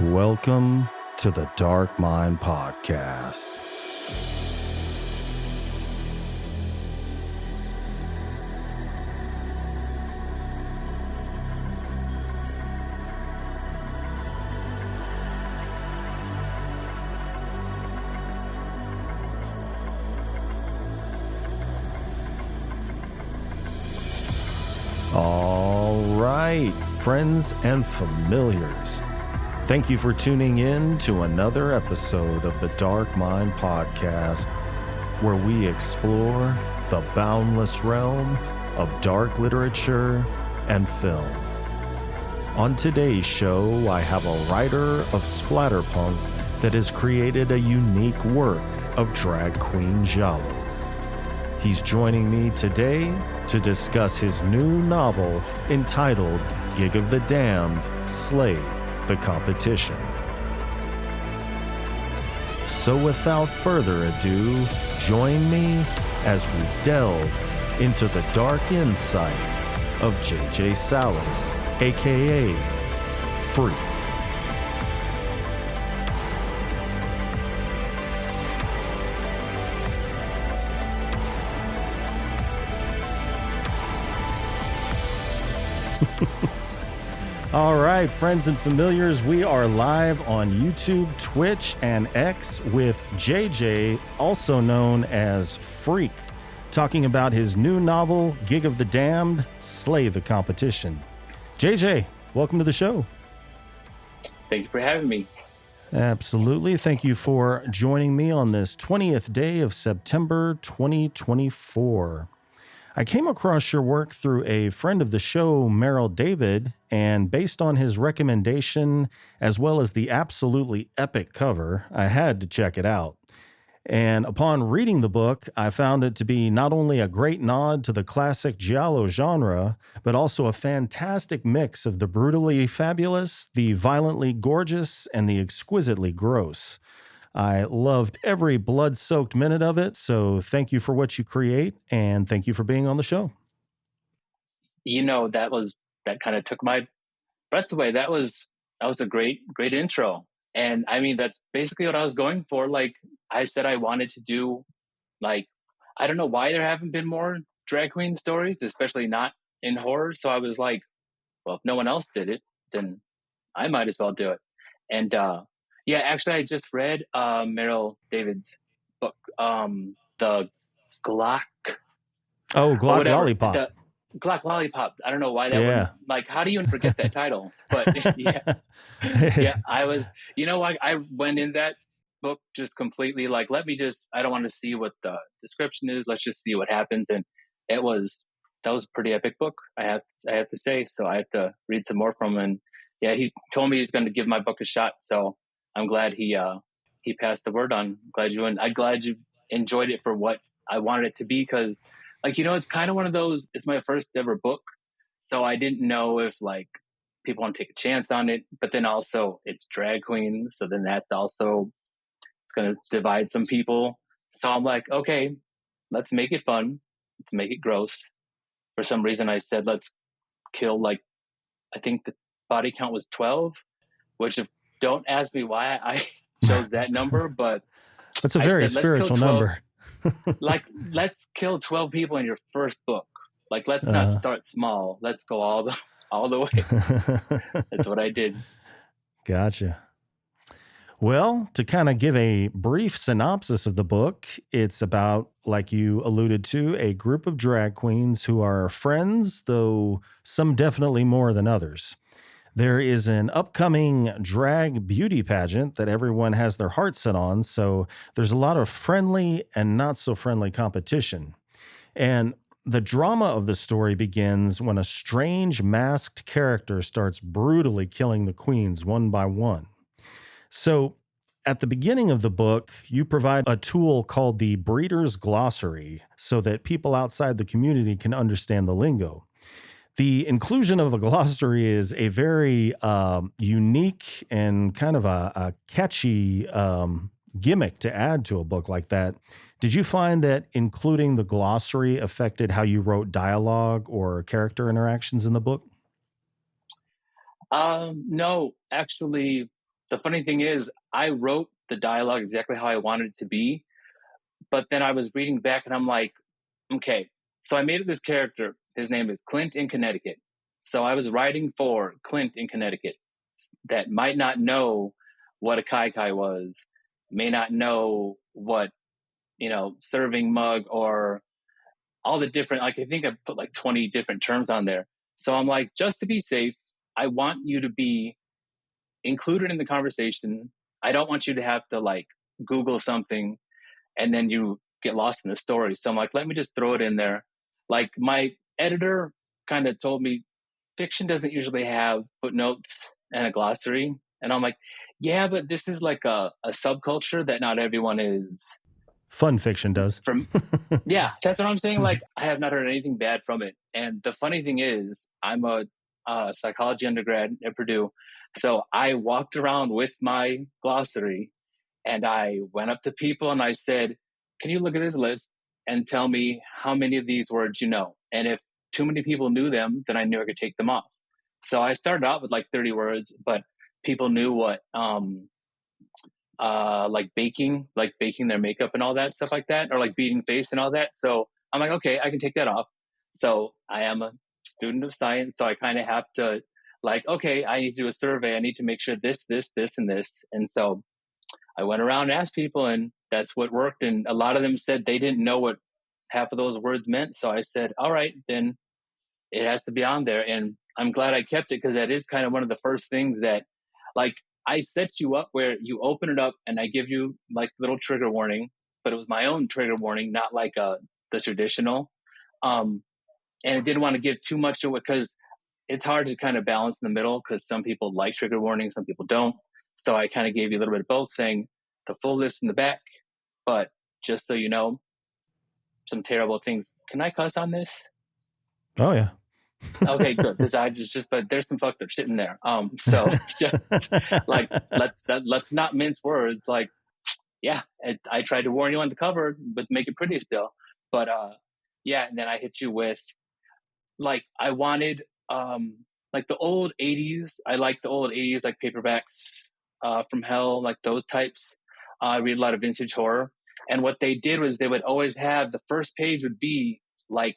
Welcome to the Dark Mind Podcast. All right, friends and familiars. Thank you for tuning in to another episode of the Dark Mind Podcast, where we explore the boundless realm of dark literature and film. On today's show, I have a writer of splatterpunk that has created a unique work of drag queen giallo. He's joining me today to discuss his new novel entitled Gig of the Damned, Slay the Competition. So without further ado, join me as we delve into the dark insight of J.J. Salas, aka Phrique. All right, friends and familiars, we are live on YouTube, Twitch, and X with JJ, also known as Phrique, talking about his new novel, Gig of the Damned, Slay the Competition. JJ, welcome to the show. Thank you for having me. Absolutely. Thank you for joining me on this 20th day of September 2024. I came across your work through a friend of the show, Merrill David, and based on his recommendation, as well as the absolutely epic cover, I had to check it out. And upon reading the book, I found it to be not only a great nod to the classic giallo genre, but also a fantastic mix of the brutally fabulous, the violently gorgeous, and the exquisitely gross. I loved every blood-soaked minute of it, so thank you for what you create, and thank you for being on the show. You know, that kind of took my breath away. That was a great intro. And I mean, that's basically what I was going for. Like I said, I wanted to do, like, I don't know why there haven't been more drag queen stories, especially not in horror. So I was like, well, if no one else did it, then I might as well do it. And yeah, actually, I just read Merrill David's book, the Glock. Oh, Glock Lollipop. The Glock Lollipop. I don't know why that one. Like, how do you even forget that title? But yeah, I was. You know, I went in that book just completely like, I don't want to see what the description is. Let's just see what happens. And that was a pretty epic book. I have to say. So I have to read some more from him. And yeah, he's told me he's going to give my book a shot. So I'm glad he passed the word on. I'm glad you enjoyed it for what I wanted it to be, because, like, you know, it's kind of one of those. It's my first ever book, so I didn't know if like people want to take a chance on it. But then also it's drag queen, so then that's also it's going to divide some people. So I'm like, okay, let's make it fun. Let's make it gross. For some reason, I said let's kill, like, I think the body count was 12, which don't ask me why I chose that number, but that's a very spiritual number. Like, let's kill 12 people in your first book. Like, let's not start small. Let's go all the way. That's what I did. Gotcha. Well, to kind of give a brief synopsis of the book, it's about, like you alluded to, a group of drag queens who are friends, though some definitely more than others. There is an upcoming drag beauty pageant that everyone has their heart set on, so there's a lot of friendly and not so friendly competition. And the drama of the story begins when a strange masked character starts brutally killing the queens one by one. So at the beginning of the book, you provide a tool called the Breeder's Glossary so that people outside the community can understand the lingo. The inclusion of a glossary is a very unique and kind of a catchy gimmick to add to a book like that. Did you find that including the glossary affected how you wrote dialogue or character interactions in the book? No, actually, the funny thing is, I wrote the dialogue exactly how I wanted it to be, but then I was reading back and I'm like, okay, so I made up this character. His name is Clint in Connecticut. So I was writing for Clint in Connecticut that might not know what a kai was, may not know what, serving mug or all the different, like I think I put like 20 different terms on there. So I'm like, just to be safe, I want you to be included in the conversation. I don't want you to have to like Google something and then you get lost in the story. So I'm like, let me just throw it in there. Like my editor kind of told me fiction doesn't usually have footnotes and a glossary. And I'm like, yeah, but this is like a subculture that not everyone is. Fun fiction does. From yeah, that's what I'm saying. Like, I have not heard anything bad from it. And the funny thing is, I'm a psychology undergrad at Purdue. So I walked around with my glossary and I went up to people and I said, can you look at this list and tell me how many of these words you know? And if too many people knew them, then I knew I could take them off. So I started out with like 30 words, but people knew what like baking their makeup and all that stuff like that, or like beating face and all that. So I'm like, okay, I can take that off. So I am a student of science, so I kind of have to like, okay, I need to do a survey. I need to make sure this, and this. And so I went around and asked people, and that's what worked. And a lot of them said they didn't know what half of those words meant. So I said, all right, then it has to be on there. And I'm glad I kept it because that is kind of one of the first things that, like, I set you up where you open it up and I give you like little trigger warning, but it was my own trigger warning, not like the traditional. And I didn't want to give too much to it because it's hard to kind of balance in the middle because some people like trigger warnings, some people don't. So I kind of gave you a little bit of both, saying the full list in the back, but just so you know, some terrible things. Can I cuss on this? Oh yeah. Okay, good. Because I just, but there's some fucked up shit in there. So just like let's not mince words. Like, yeah, I tried to warn you on the cover, but make it pretty still. But yeah, and then I hit you with like I wanted like the old '80s. I like the old '80s like paperbacks from hell, like those types. I read a lot of vintage horror, and what they did was they would always have the first page would be like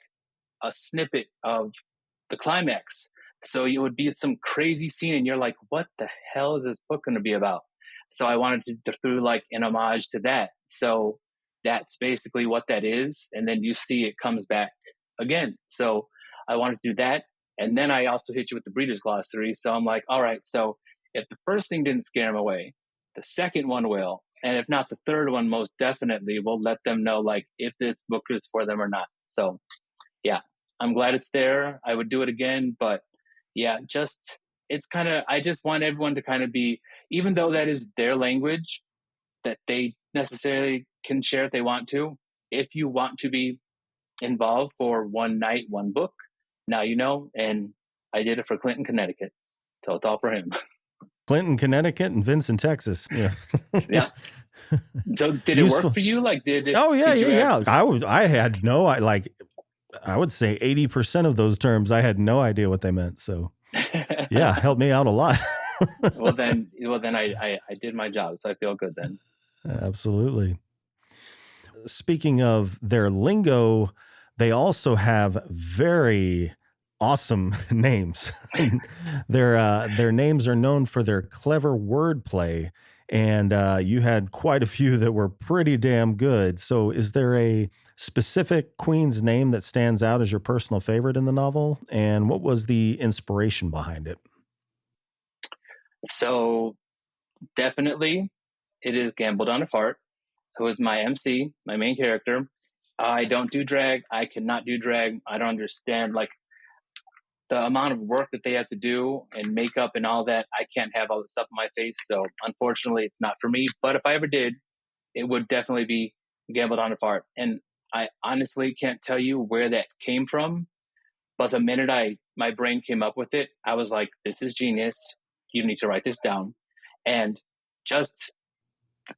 a snippet of the climax. So it would be some crazy scene, and you're like, "What the hell is this book going to be about?" So I wanted to throw like an homage to that. So that's basically what that is, and then you see it comes back again. So I wanted to do that, and then I also hit you with the Breeder's Glossary. So I'm like, all right, so if the first thing didn't scare them away, the second one will, and if not the third one, most definitely will let them know like if this book is for them or not. So yeah, I'm glad it's there. I would do it again, but yeah, just it's kind of I just want everyone to kind of be, even though that is their language that they necessarily can share if they want to. If you want to be involved for one night, one book, now you know. And I did it for Clinton, Connecticut. So it's all for him. Clinton, Connecticut, and Vincent, Texas. Yeah. Yeah. So did it work for you? Like, did it? Oh yeah, did yeah. I had no, I would say 80% of those terms I had no idea what they meant. So yeah, helped me out a lot. well then I did my job, so I feel good then. Absolutely. Speaking of their lingo, they also have very awesome names. Their names are known for their clever wordplay, and you had quite a few that were pretty damn good. So, is there a specific queen's name that stands out as your personal favorite in the novel? And what was the inspiration behind it? So, definitely, it is Gamble Down a Fart, who is my MC, my main character. I don't do drag. I cannot do drag. I don't understand like the amount of work that they have to do and makeup and all that. I can't have all that stuff on my face. So unfortunately, it's not for me. But if I ever did, it would definitely be Gambled on a Fart. And I honestly can't tell you where that came from. But the minute my brain came up with it, I was like, this is genius. You need to write this down. And just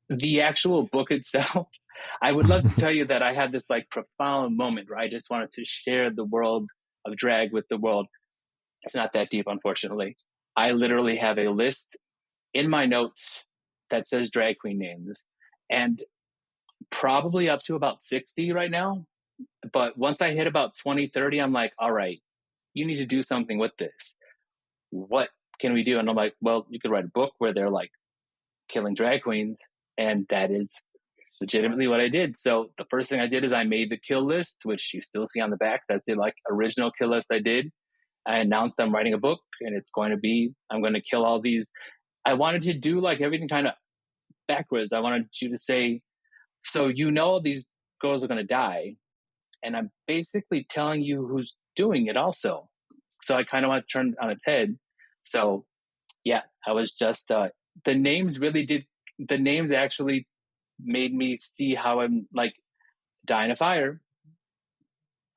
the actual book itself, I would love to tell you that I had this like profound moment where I just wanted to share the world of drag with the world. It's not that deep, unfortunately. I literally have a list in my notes that says drag queen names, and probably up to about 60 right now. But once I hit about 20, 30, I'm like, all right, you need to do something with this. What can we do? And I'm like, well, you could write a book where they're like killing drag queens. And that is legitimately what I did. So the first thing I did is I made the kill list, which you still see on the back. That's the like original kill list I did. I announced I'm writing a book, and it's going to be, I'm going to kill all these. I wanted to do like everything kind of backwards. I wanted you to say, so you know these girls are going to die, and I'm basically telling you who's doing it also. So I kind of want to turn it on its head. So yeah, I was just the names really did, the names actually made me see how I'm like, die in a fire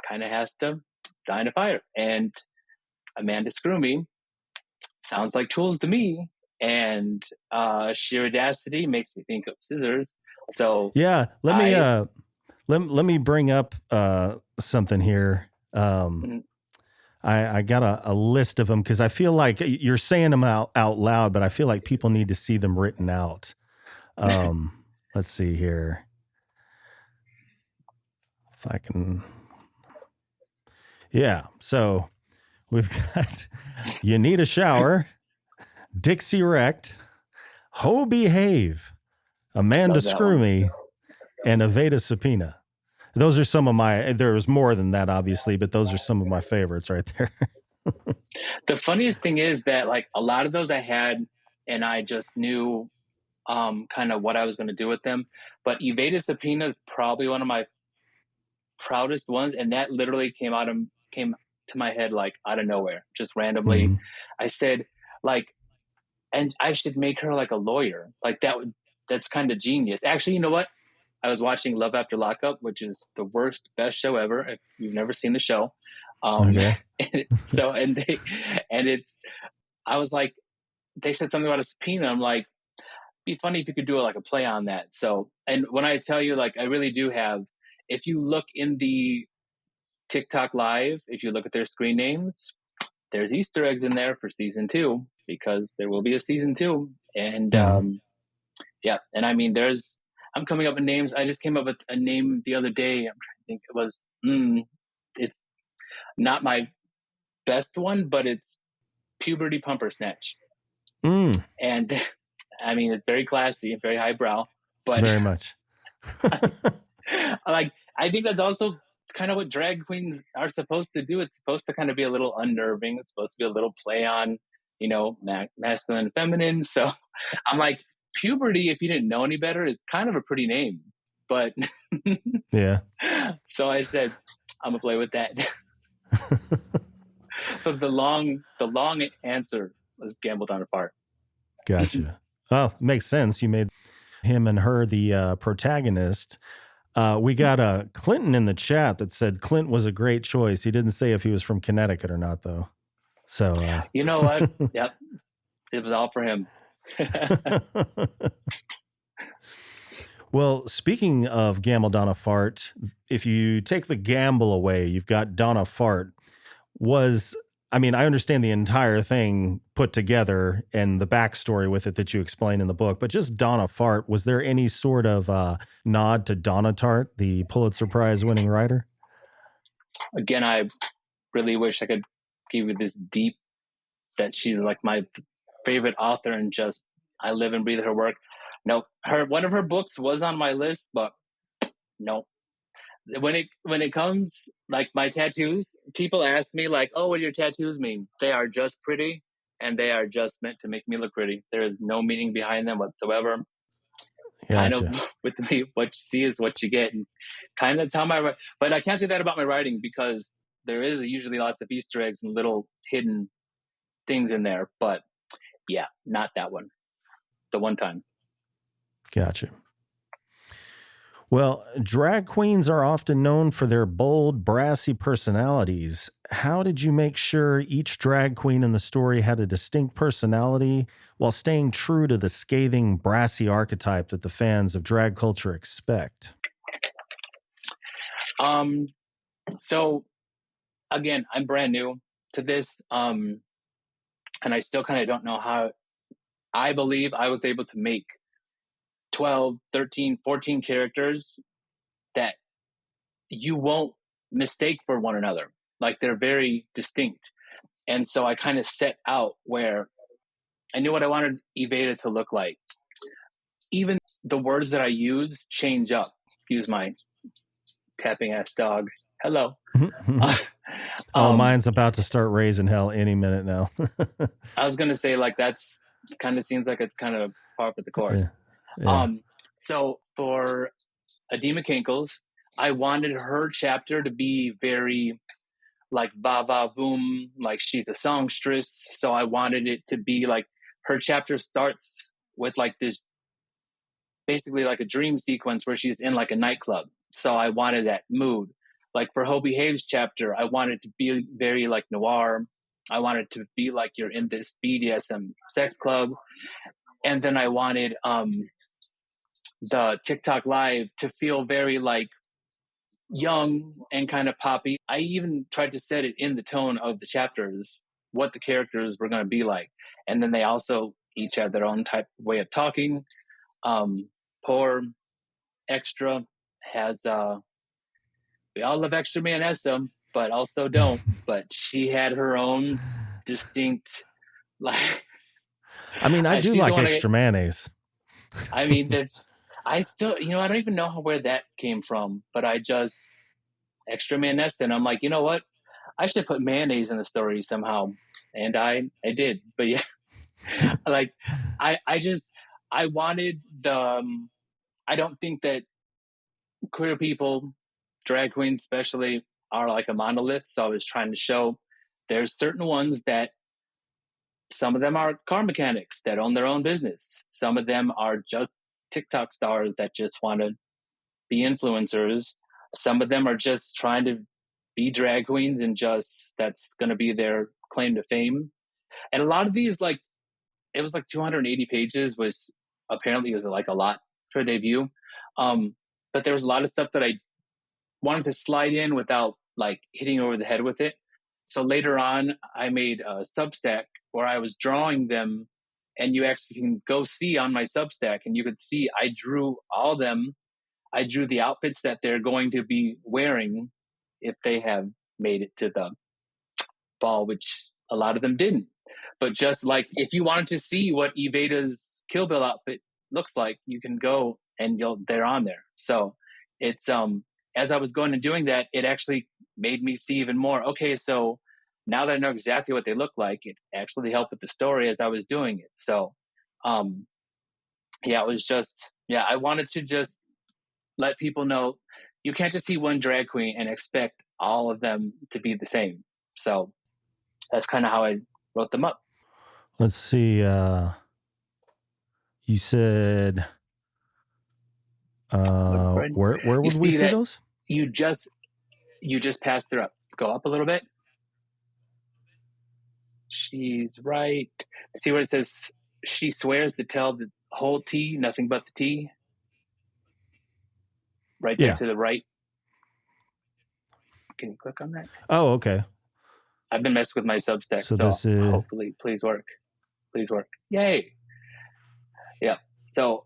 kind of has to die in a fire, and Amanda Screw Me sounds like tools to me, and sheer audacity makes me think of scissors. So yeah, let me I let me bring up something here. mm, I got a list of them because I feel like you're saying them out loud, but I feel like people need to see them written out. Let's see here if I can. Yeah, so we've got You Need a Shower, Dixie Wrecked, Ho Behave, Amanda love that one. Screw Me, and Evada Subpoena. Those are some of my, there's more than that, obviously, but those are some of my favorites right there. The funniest thing is that like a lot of those I had, and I just knew kind of what I was going to do with them. But Evada Subpoena is probably one of my proudest ones, and that literally came to my head like out of nowhere, just randomly. Mm-hmm. I said like, and I should make her like a lawyer. Like that's kind of genius. Actually, you know what? I was watching Love After Lockup, which is the worst, best show ever. If you've never seen the show, Okay. so and it's, I was like, they said something about a subpoena. I'm like, be funny if you could do like a play on that. So, and when I tell you, like, I really do have. If you look in the TikTok live, if you look at their screen names, there's Easter eggs in there for season 2, because there will be a season 2. And Mm-hmm. yeah, and I mean, I'm coming up with names. I just came up with a name the other day. I'm trying to think. It was, it's not my best one, but it's Puberty Pumper Snatch. Mm, And I mean, it's very classy and very highbrow, but very much. like, I think that's also kind of what drag queens are supposed to do. It's supposed to kind of be a little unnerving. It's supposed to be a little play on, masculine and feminine. So I'm like, puberty, if you didn't know any better, is kind of a pretty name. But Yeah. so I said, I'm gonna play with that. So the long answer was gambled on a part. Gotcha. Oh, makes sense. You made him and her the protagonist. We got Clinton in the chat that said Clint was a great choice. He didn't say if he was from Connecticut or not, though. So, You know what? Yep, it was all for him. Well, speaking of gamble Donna Fart, if you take the gamble away, you've got Donna Fart. I mean, I understand the entire thing put together and the backstory with it that you explain in the book, but just Donna Fart, was there any sort of nod to Donna Tartt, the Pulitzer Prize winning writer? Again, I really wish I could give you this deep, that she's like my favorite author, and just I live and breathe her work. No, one of her books was on my list, but no. When it comes like my tattoos, people ask me like, "Oh, what do your tattoos mean?" They are just pretty, and they are just meant to make me look pretty. There is no meaning behind them whatsoever. Kind of Gotcha. with me, what you see is what you get, and kind of how but I can't say that about my writing, because there is usually lots of Easter eggs and little hidden things in there. But yeah, not that one. The one time. Gotcha. Well, drag queens are often known for their bold, brassy personalities. How did you make sure each drag queen in the story had a distinct personality while staying true to the scathing, brassy archetype that the fans of drag culture expect? So again, I'm brand new to this, and I still kind of don't know how I believe I was able to make 12, 13, 14 characters that you won't mistake for one another. Like they're very distinct. And so I kind of set out where I knew what I wanted Evada to look like. Even the words that I use change up. Excuse my tapping ass dog. Hello. Mine's about to start raising hell any minute now. I was going to say, like, that's kind of seems like it's kind of par for the course. Yeah. So for Adema Kinkles, I wanted her chapter to be very like va va voom, like she's a songstress. So I wanted it to be like her chapter starts with like this, basically like a dream sequence where she's in like a nightclub. So I wanted that mood. Like for Ho Behaves chapter, I wanted to be very like noir. I wanted to be like you're in this BDSM sex club. And then I wanted the TikTok live to feel very like young and kind of poppy. I even tried to set it in the tone of the chapters, what the characters were going to be like. And then they also each had their own type of way of talking. Poor Extra has we all love Extra Manessa, but also don't. But she had her own distinct, like. I mean, I do like extra mayonnaise. I mean, I still, I don't even know where that came from, but I just Extra Manessa, and I'm like, you know what? I should put mayonnaise in the story somehow, and I did. But yeah, like I wanted the. I don't think that queer people, drag queens especially, are like a monolith. So I was trying to show there's certain ones that some of them are car mechanics that own their own business. Some of them are just TikTok stars that just want to be influencers. Some of them are just trying to be drag queens and just that's going to be their claim to fame. And a lot of these, like, it was like 280 pages, was apparently was like a lot for a debut. But there was a lot of stuff that I wanted to slide in without like hitting over the head with it. So later on, I made a Substack where I was drawing them, and you actually can go see on my Substack, and you could see I drew all of them. I drew the outfits that they're going to be wearing if they have made it to the ball, which a lot of them didn't. But just like if you wanted to see what Evada's Kill Bill outfit looks like, you can go and they're on there. So it's as I was going and doing that, it actually made me see even more. Okay, so now that I know exactly what they look like, it actually helped with the story as I was doing it. So yeah, it was just I wanted to just let people know you can't just see one drag queen and expect all of them to be the same. So that's kind of how I wrote them up. Let's see. You said where would we see those? You just passed her up. Go up a little bit. She's right. See where it says she swears to tell the whole tea, nothing but the tea. Right there to the right. Can you click on that? Oh, okay. I've been messing with my Substack, so hopefully, please work. Please work. Yay. Yeah. So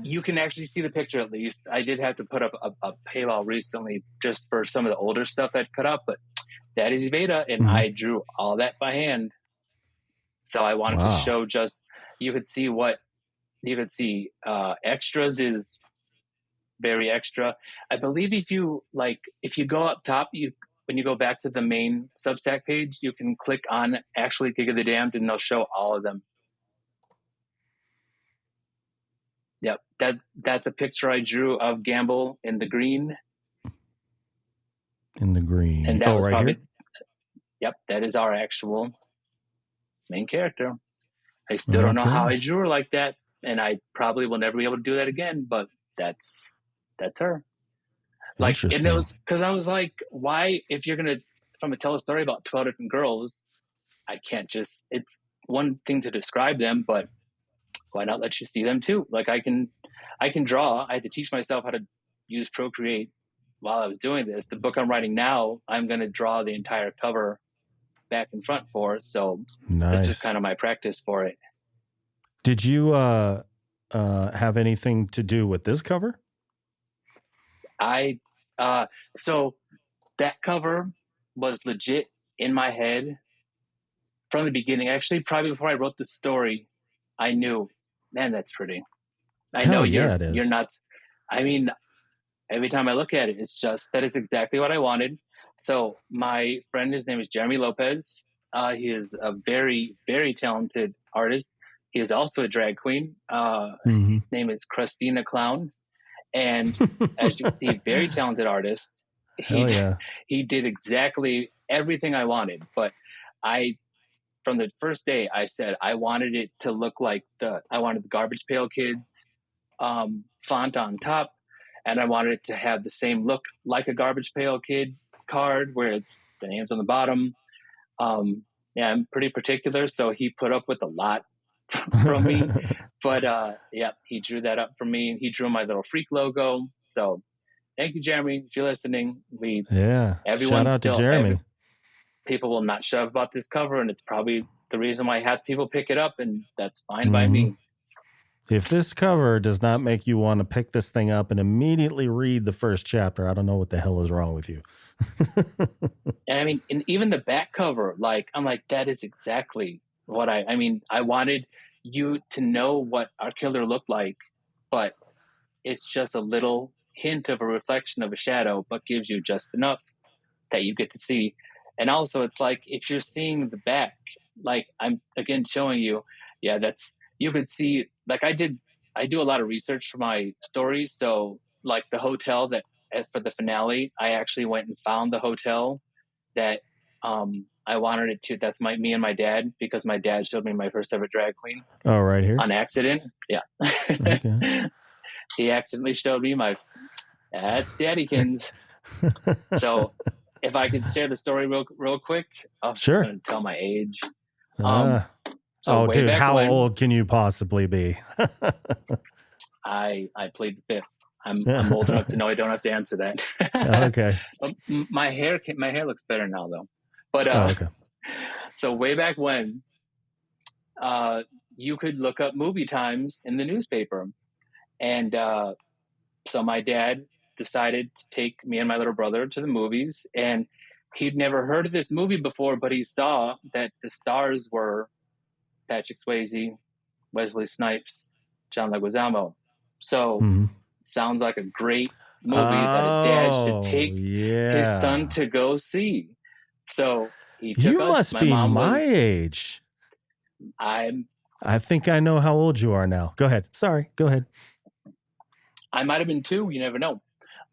you can actually see the picture at least. I did have to put up a paywall recently just for some of the older stuff I'd cut up, but that is Evada, and I drew all that by hand. So I wanted to show just, you could see extras is very extra. I believe if you go up top, when you go back to the main Substack page, you can click on actually Gig of the Damned and they'll show all of them. Yep. That's a picture I drew of Gamble in the green. In the green. And that was right probably here? Yep, that is our actual main character. I still don't know how I drew her like that, and I probably will never be able to do that again, but that's her. Like, and it was because I was like, why, if I'm gonna tell a story about 12 different girls, I can't just, it's one thing to describe them, but why not let you see them too? Like I can draw. I had to teach myself how to use Procreate while I was doing this. The book I'm writing now, I'm going to draw the entire cover back and front for. So that's just kind of my practice for it. Did you have anything to do with this cover? I so that cover was legit in my head from the beginning. Actually, probably before I wrote the story, I knew, man, that's pretty. I know Hell yeah, it you're is. nuts. I mean, every time I look at it, it's just that is exactly what I wanted. So my friend, his name is Jeremy Lopez. He is a very, very talented artist. He is also a drag queen. Mm-hmm. His name is Christina Clown, and as you can see, very talented artist. He Hell yeah. he did exactly everything I wanted. But I, from the first day, I said I wanted it to look like I wanted the Garbage Pail Kids font on top, and I wanted it to have the same look like a Garbage Pail Kid card, where it's the names on the bottom. Yeah, I'm pretty particular, so he put up with a lot from me. But yeah, he drew that up for me, and he drew my little Phrique logo. So thank you, Jeremy, if you're listening. Yeah. Shout Everyone out to still, Jeremy. people will not shut up about this cover, and it's probably the reason why I had people pick it up, and that's fine by Mm-hmm. me. If this cover does not make you want to pick this thing up and immediately read the first chapter, I don't know what the hell is wrong with you. And I mean, and even the back cover, like, I'm like, that is exactly what I mean, I wanted you to know what our killer looked like, but it's just a little hint of a reflection of a shadow, but gives you just enough that you get to see. And also, it's like, if you're seeing the back, like I'm again showing you, yeah, you could see, like I do a lot of research for my stories. So, like the hotel that, for the finale, I actually went and found the hotel that I wanted it to. That's me and my dad, because my dad showed me my first ever drag queen. Oh, right here? On accident. Yeah. Okay. He accidentally showed me that's Daddykins. So if I could share the story real quick, I'm sure. just going to tell my age. So dude, how when, old can you possibly be? I plead the fifth. I'm old enough to know I don't have to answer that. Okay. My hair looks better now though. But okay. So way back when, you could look up movie times in the newspaper, and so my dad decided to take me and my little brother to the movies, and he'd never heard of this movie before, but he saw that the stars were Patrick Swayze, Wesley Snipes, John Leguizamo. So sounds like a great movie that a dad should take his son to go see. So he took us. You must be my age. I think I know how old you are now. Go ahead. Sorry. Go ahead. I might have been 2. You never know.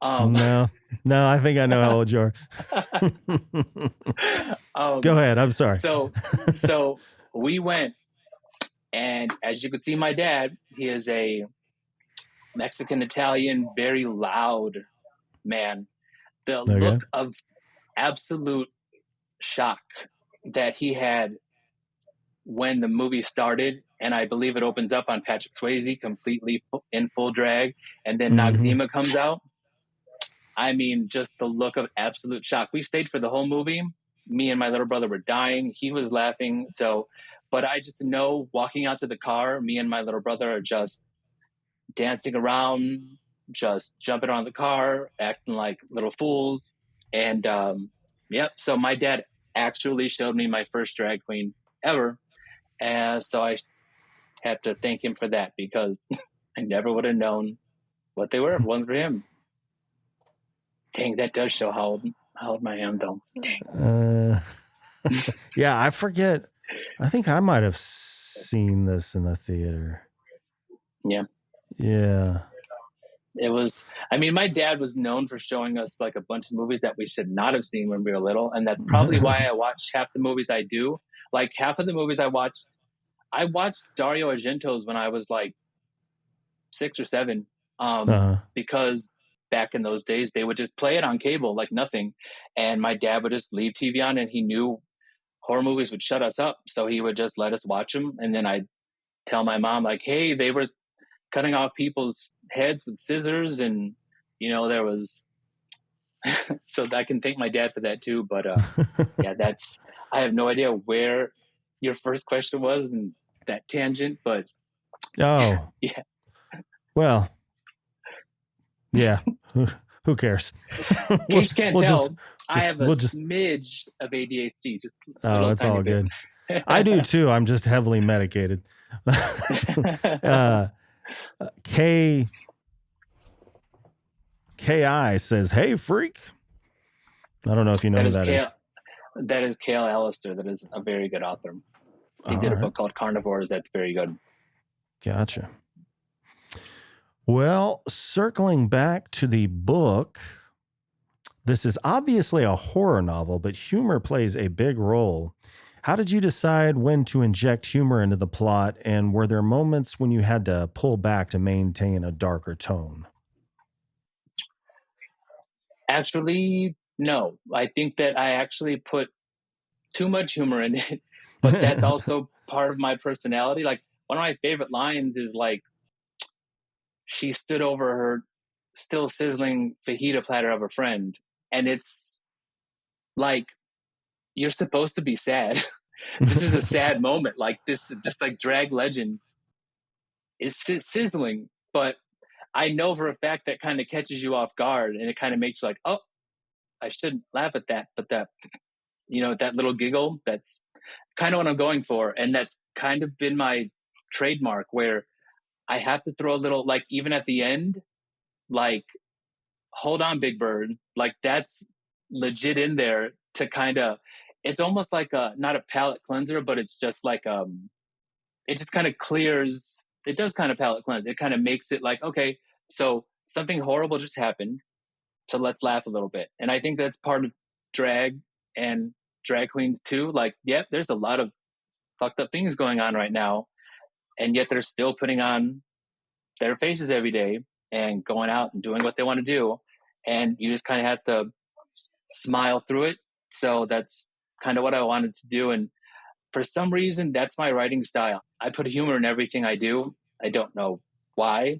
No, I think I know how old you are. Go ahead. I'm sorry. So we went, and as you could see, my dad, he is a Mexican Italian, very loud man. The look of absolute shock that he had when the movie started, and I believe it opens up on Patrick Swayze completely in full drag, and then Noxzema comes out. I mean, just the look of absolute shock. We stayed for the whole movie. Me and my little brother were dying. He was laughing. So, but I just know, walking out to the car, me and my little brother are just dancing around, just jumping on the car, acting like little fools. And yep. So my dad actually showed me my first drag queen ever. And so I have to thank him for that, because I never would have known what they were if it wasn't for him. Dang, that does show how old I am, though. Dang. Yeah, I forget. I think I might have seen this in the theater. Yeah. Yeah. It was, I mean, my dad was known for showing us like a bunch of movies that we should not have seen when we were little. And that's probably why I watched half the movies I do. Like half of the movies I watched Dario Argento's when I was like 6 or 7. Because back in those days, they would just play it on cable like nothing. And my dad would just leave TV on, and he knew horror movies would shut us up. So he would just let us watch them. And then I'd tell my mom, like, hey, they were cutting off people's heads with scissors. And, there was, so I can thank my dad for that too. But yeah, I have no idea where your first question was and that tangent, but Oh, Yeah. well, yeah. Who cares? In case you can't we'll just tell, I have a we'll just. smidge of ADHD, just a Oh, little it's tiny all bit. good. I do too. I'm just heavily medicated. uh, K Ki says, "Hey, freak." I don't know if you know That who is that is. Kale. That is Kale Allister. That is a very good author. He All did a right, book called Carnivores. That's very good. gotcha. Well, circling back to the book, this is obviously a horror novel, but humor plays a big role. How did you decide when to inject humor into the plot, and were there moments when you had to pull back to maintain a darker tone? Actually, no. I think that I actually put too much humor in it, but that's also part of my personality. Like one of my favorite lines is like, she stood over her still sizzling fajita platter of a friend, and it's like, you're supposed to be sad. This is a sad moment. Like this like drag legend is sizzling, but I know for a fact that kind of catches you off guard, and it kind of makes you like, oh, I shouldn't laugh at that, but that, that little giggle, that's kind of what I'm going for, and that's kind of been my trademark, where I have to throw a little, like, even at the end, like, hold on, Big Bird, like that's legit in there to kind of, it's almost like a, not a palate cleanser, but it's just like it just kind of clears, it does kind of palate cleanse, it kind of makes it like, okay, so something horrible just happened, so let's laugh a little bit. And I think that's part of drag and drag queens too. Like, yeah, there's a lot of fucked up things going on right now, and yet they're still putting on their faces every day and going out and doing what they want to do, and you just kind of have to smile through it. So that's kind of what I wanted to do, and for some reason that's my writing style. I put humor in everything I do. I don't know why.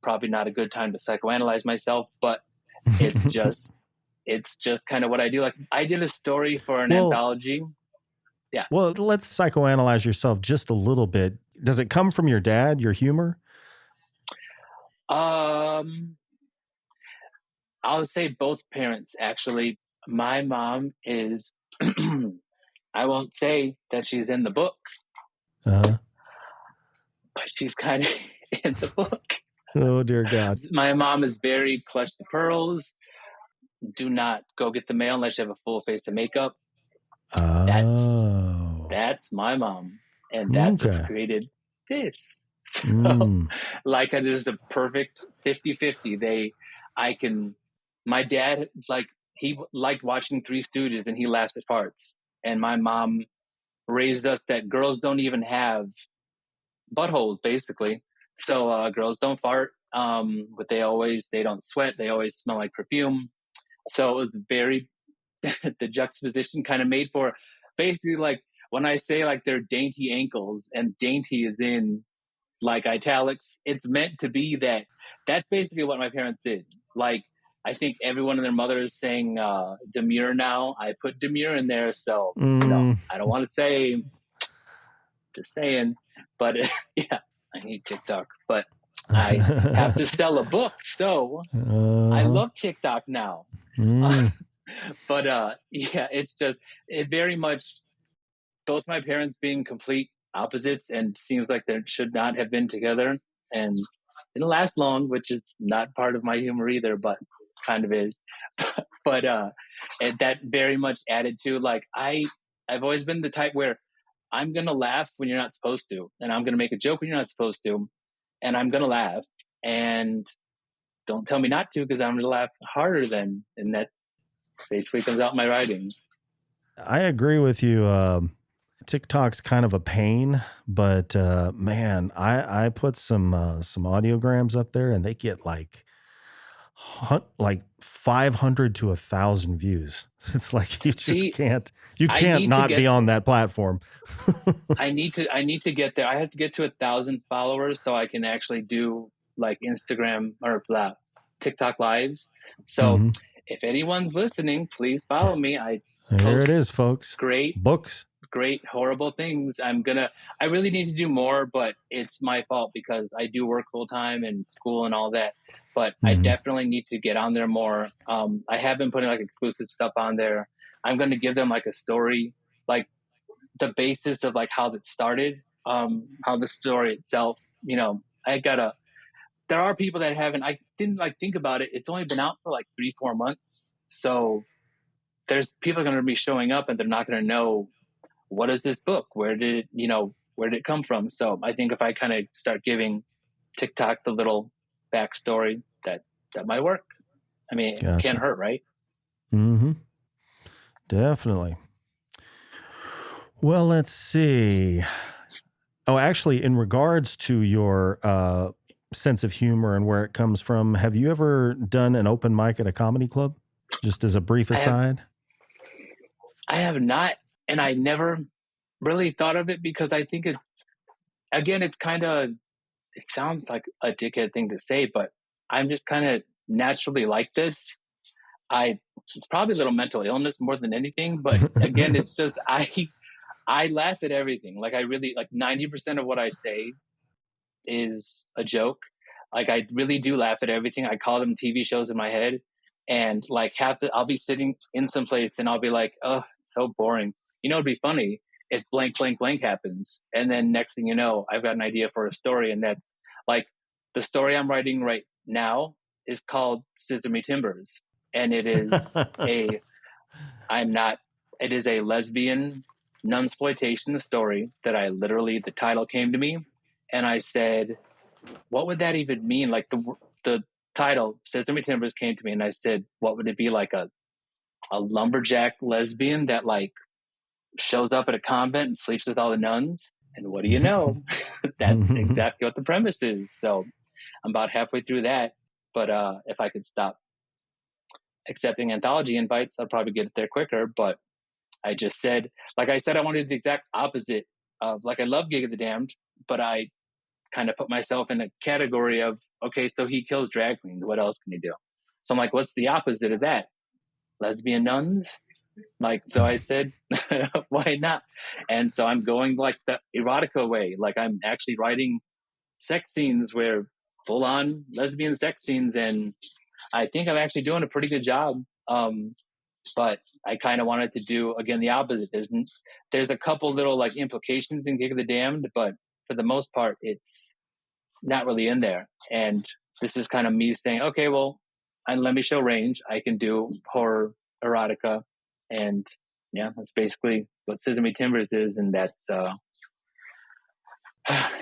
Probably not a good time to psychoanalyze myself, but it's just kind of what I do. Like, I did a story for an anthology. Yeah. Well, let's psychoanalyze yourself just a little bit. Does it come from your dad, your humor? I'll say both parents, actually. My mom is, I won't say that she's in the book, Uh-huh. but she's kind of in the book. Oh, dear God. My mom is very clutch the pearls. Do not go get the mail unless you have a full face of makeup. Oh. That's my mom. And that's what created this. So, like, it is a perfect 50-50. My dad, like, he liked watching Three Stooges and he laughs at farts. And my mom raised us that girls don't even have buttholes, basically. So girls don't fart, but they don't sweat. They always smell like perfume. So it was very, the juxtaposition kind of made for, basically, like, when I say like they're dainty ankles, and dainty is in like italics, it's meant to be that. That's basically what my parents did. Like, I think everyone and their mother is saying demure now. I put demure in there, so I don't want to say, just saying, but yeah, I hate TikTok, but I have to sell a book, so I love TikTok now. But yeah, it's just, it very much, both my parents being complete opposites, and seems like they should not have been together, and didn't last long, which is not part of my humor either, but kind of is. But and that very much added to, like, I've always been the type where I'm gonna laugh when you're not supposed to, and I'm gonna make a joke when you're not supposed to, and I'm gonna laugh, and don't tell me not to, because I'm gonna laugh harder then, and that basically comes out in my writing. I agree with you. TikTok's kind of a pain, but man, I put some audiograms up there, and they get like 500 to 1,000 views. It's like you can't not be on that platform. I need to get there. I have to get to 1,000 followers so I can actually do like Instagram or TikTok lives. So if anyone's listening, please follow me. I Here it post is, folks. great Books. great, horrible things. I really need to do more, but it's my fault because I do work full time and school and all that. But I Mm-hmm. definitely need to get on there more. I have been putting like exclusive stuff on there. I'm going to give them like a story, like the basis of like how it started, how the story itself, there are people that haven't, I didn't like think about it. It's only been out for like 3, 4 months. So there's people going to be showing up and they're not going to know what is this book? Where did it come from? So I think if I kind of start giving TikTok the little backstory, that might work. I mean, it can't Gotcha. hurt, right? Mm-hmm. Definitely. Well, let's see. Oh, actually, in regards to your sense of humor and where it comes from, have you ever done an open mic at a comedy club? Just as a brief I have aside. I have not, and I never really thought of it because I think it's kind of, it sounds like a dickhead thing to say, but I'm just kind of naturally like this. It's probably a little mental illness more than anything, but again, it's just I laugh at everything. Like I really like 90% of what I say is a joke. Like I really do laugh at everything. I call them TV shows in my head, and like I'll be sitting in some place and I'll be like, oh, it's so boring. It'd be funny if blank blank blank happens, and then next thing you know, I've got an idea for a story, and that's like the story I'm writing right now is called Scissor Me Timbers, and it is a I'm not. It is a lesbian nunsploitation story that the title came to me, and I said, "What would that even mean?" Like the title, "Sesame Timbers," came to me, and I said, "What would it be like a lumberjack lesbian that like shows up at a convent and sleeps with all the nuns?" And what do you know? That's exactly what the premise is. So I'm about halfway through that, but if I could stop accepting anthology invites, I'd probably get it there quicker. But I just said, like I said, I wanted the exact opposite of like I love Gig of the Damned, but I kind of put myself in a category of okay, so he kills drag queens. What else can he do? So I'm like, what's the opposite of that? Lesbian nuns? Like, so I said, why not? And so I'm going like the erotica way. Like I'm actually writing sex scenes where full on lesbian sex scenes, and I think I'm actually doing a pretty good job. But I kind of wanted to do again the opposite. There's a couple little like implications in Gig of the Damned, but for the most part, it's not really in there. And this is kind of me saying, okay, well, and let me show range. I can do horror, erotica, and yeah, that's basically what Sesame Timbers is. And that's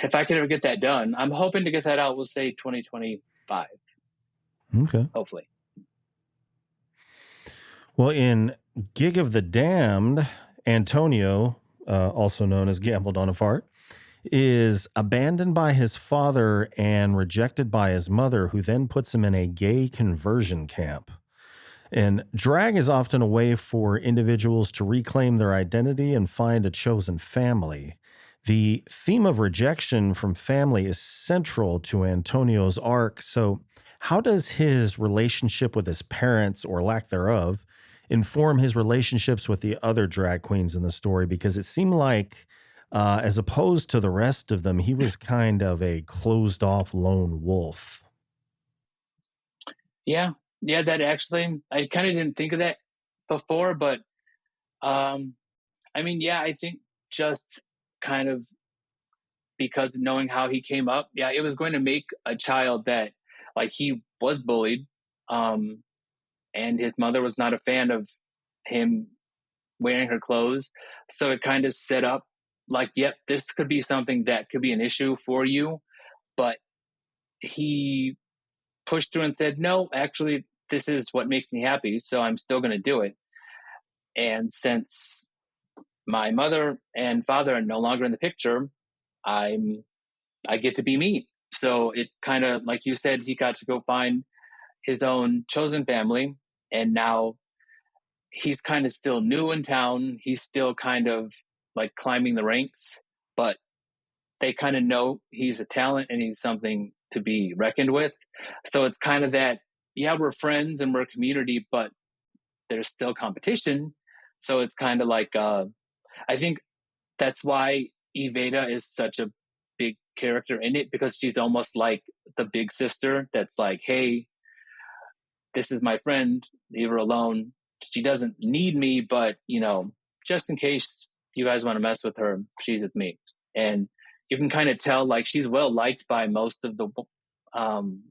if I could ever get that done, I'm hoping to get that out. We'll say 2025, Okay. hopefully. Well, in Gig of the Damned, Antonio, also known as Gambled on a Fart, is abandoned by his father and rejected by his mother, who then puts him in a gay conversion camp. And drag is often a way for individuals to reclaim their identity and find a chosen family. The theme of rejection from family is central to Antonio's arc. So, how does his relationship with his parents, or lack thereof, inform his relationships with the other drag queens in the story? Because it seemed like, as opposed to the rest of them, he was kind of a closed off lone wolf. Yeah, yeah. That actually, I kind of didn't think of that before, but um, I mean, yeah, I think just kind of because knowing how he came up, yeah, it was going to make a child that like he was bullied, um, and his mother was not a fan of him wearing her clothes. So it kind of set up like, yep, this could be something that could be an issue for you. But he pushed through and said, no, actually, this is what makes me happy. So I'm still going to do it. And since my mother and father are no longer in the picture, I'm I get to be me. So it kind of like you said, he got to go find his own chosen family, and now he's kind of still new in town. He's still kind of like climbing the ranks, but they kind of know he's a talent and he's something to be reckoned with. So it's kind of that, yeah, we're friends and we're a community, but there's still competition. So it's kind of like I think that's why Evada is such a big character in it, because she's almost like the big sister that's like, hey, this is my friend, leave her alone. She doesn't need me, but just in case you guys want to mess with her, she's with me. And you can kind of tell like she's well liked by most of the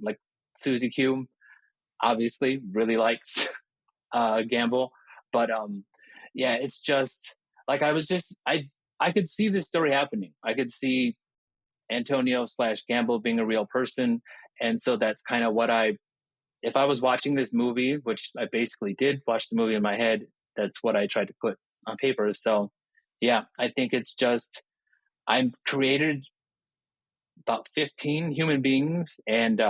like Susie Q obviously really likes Gamble. But yeah, it's just like I could see this story happening. I could see Antonio slash Gamble being a real person. And so that's kind of what if I was watching this movie, which I basically did watch the movie in my head, that's what I tried to put on paper. So yeah, I think it's just, I created about 15 human beings and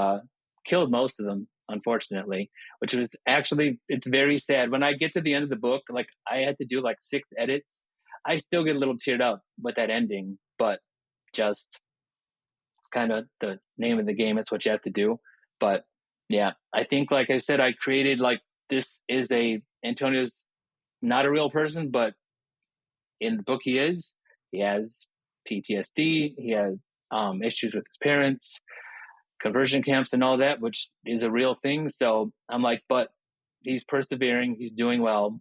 killed most of them, unfortunately, which was actually, it's very sad. When I get to the end of the book, like I had to do like 6 edits. I still get a little teared up with that ending, but just kind of the name of the game. It's what you have to do. But yeah, I think, like I said, I created like, this is Antonio's not a real person, but in the book he is. He has PTSD. He has issues with his parents, conversion camps, and all that, which is a real thing. So I'm like, but he's persevering. He's doing well,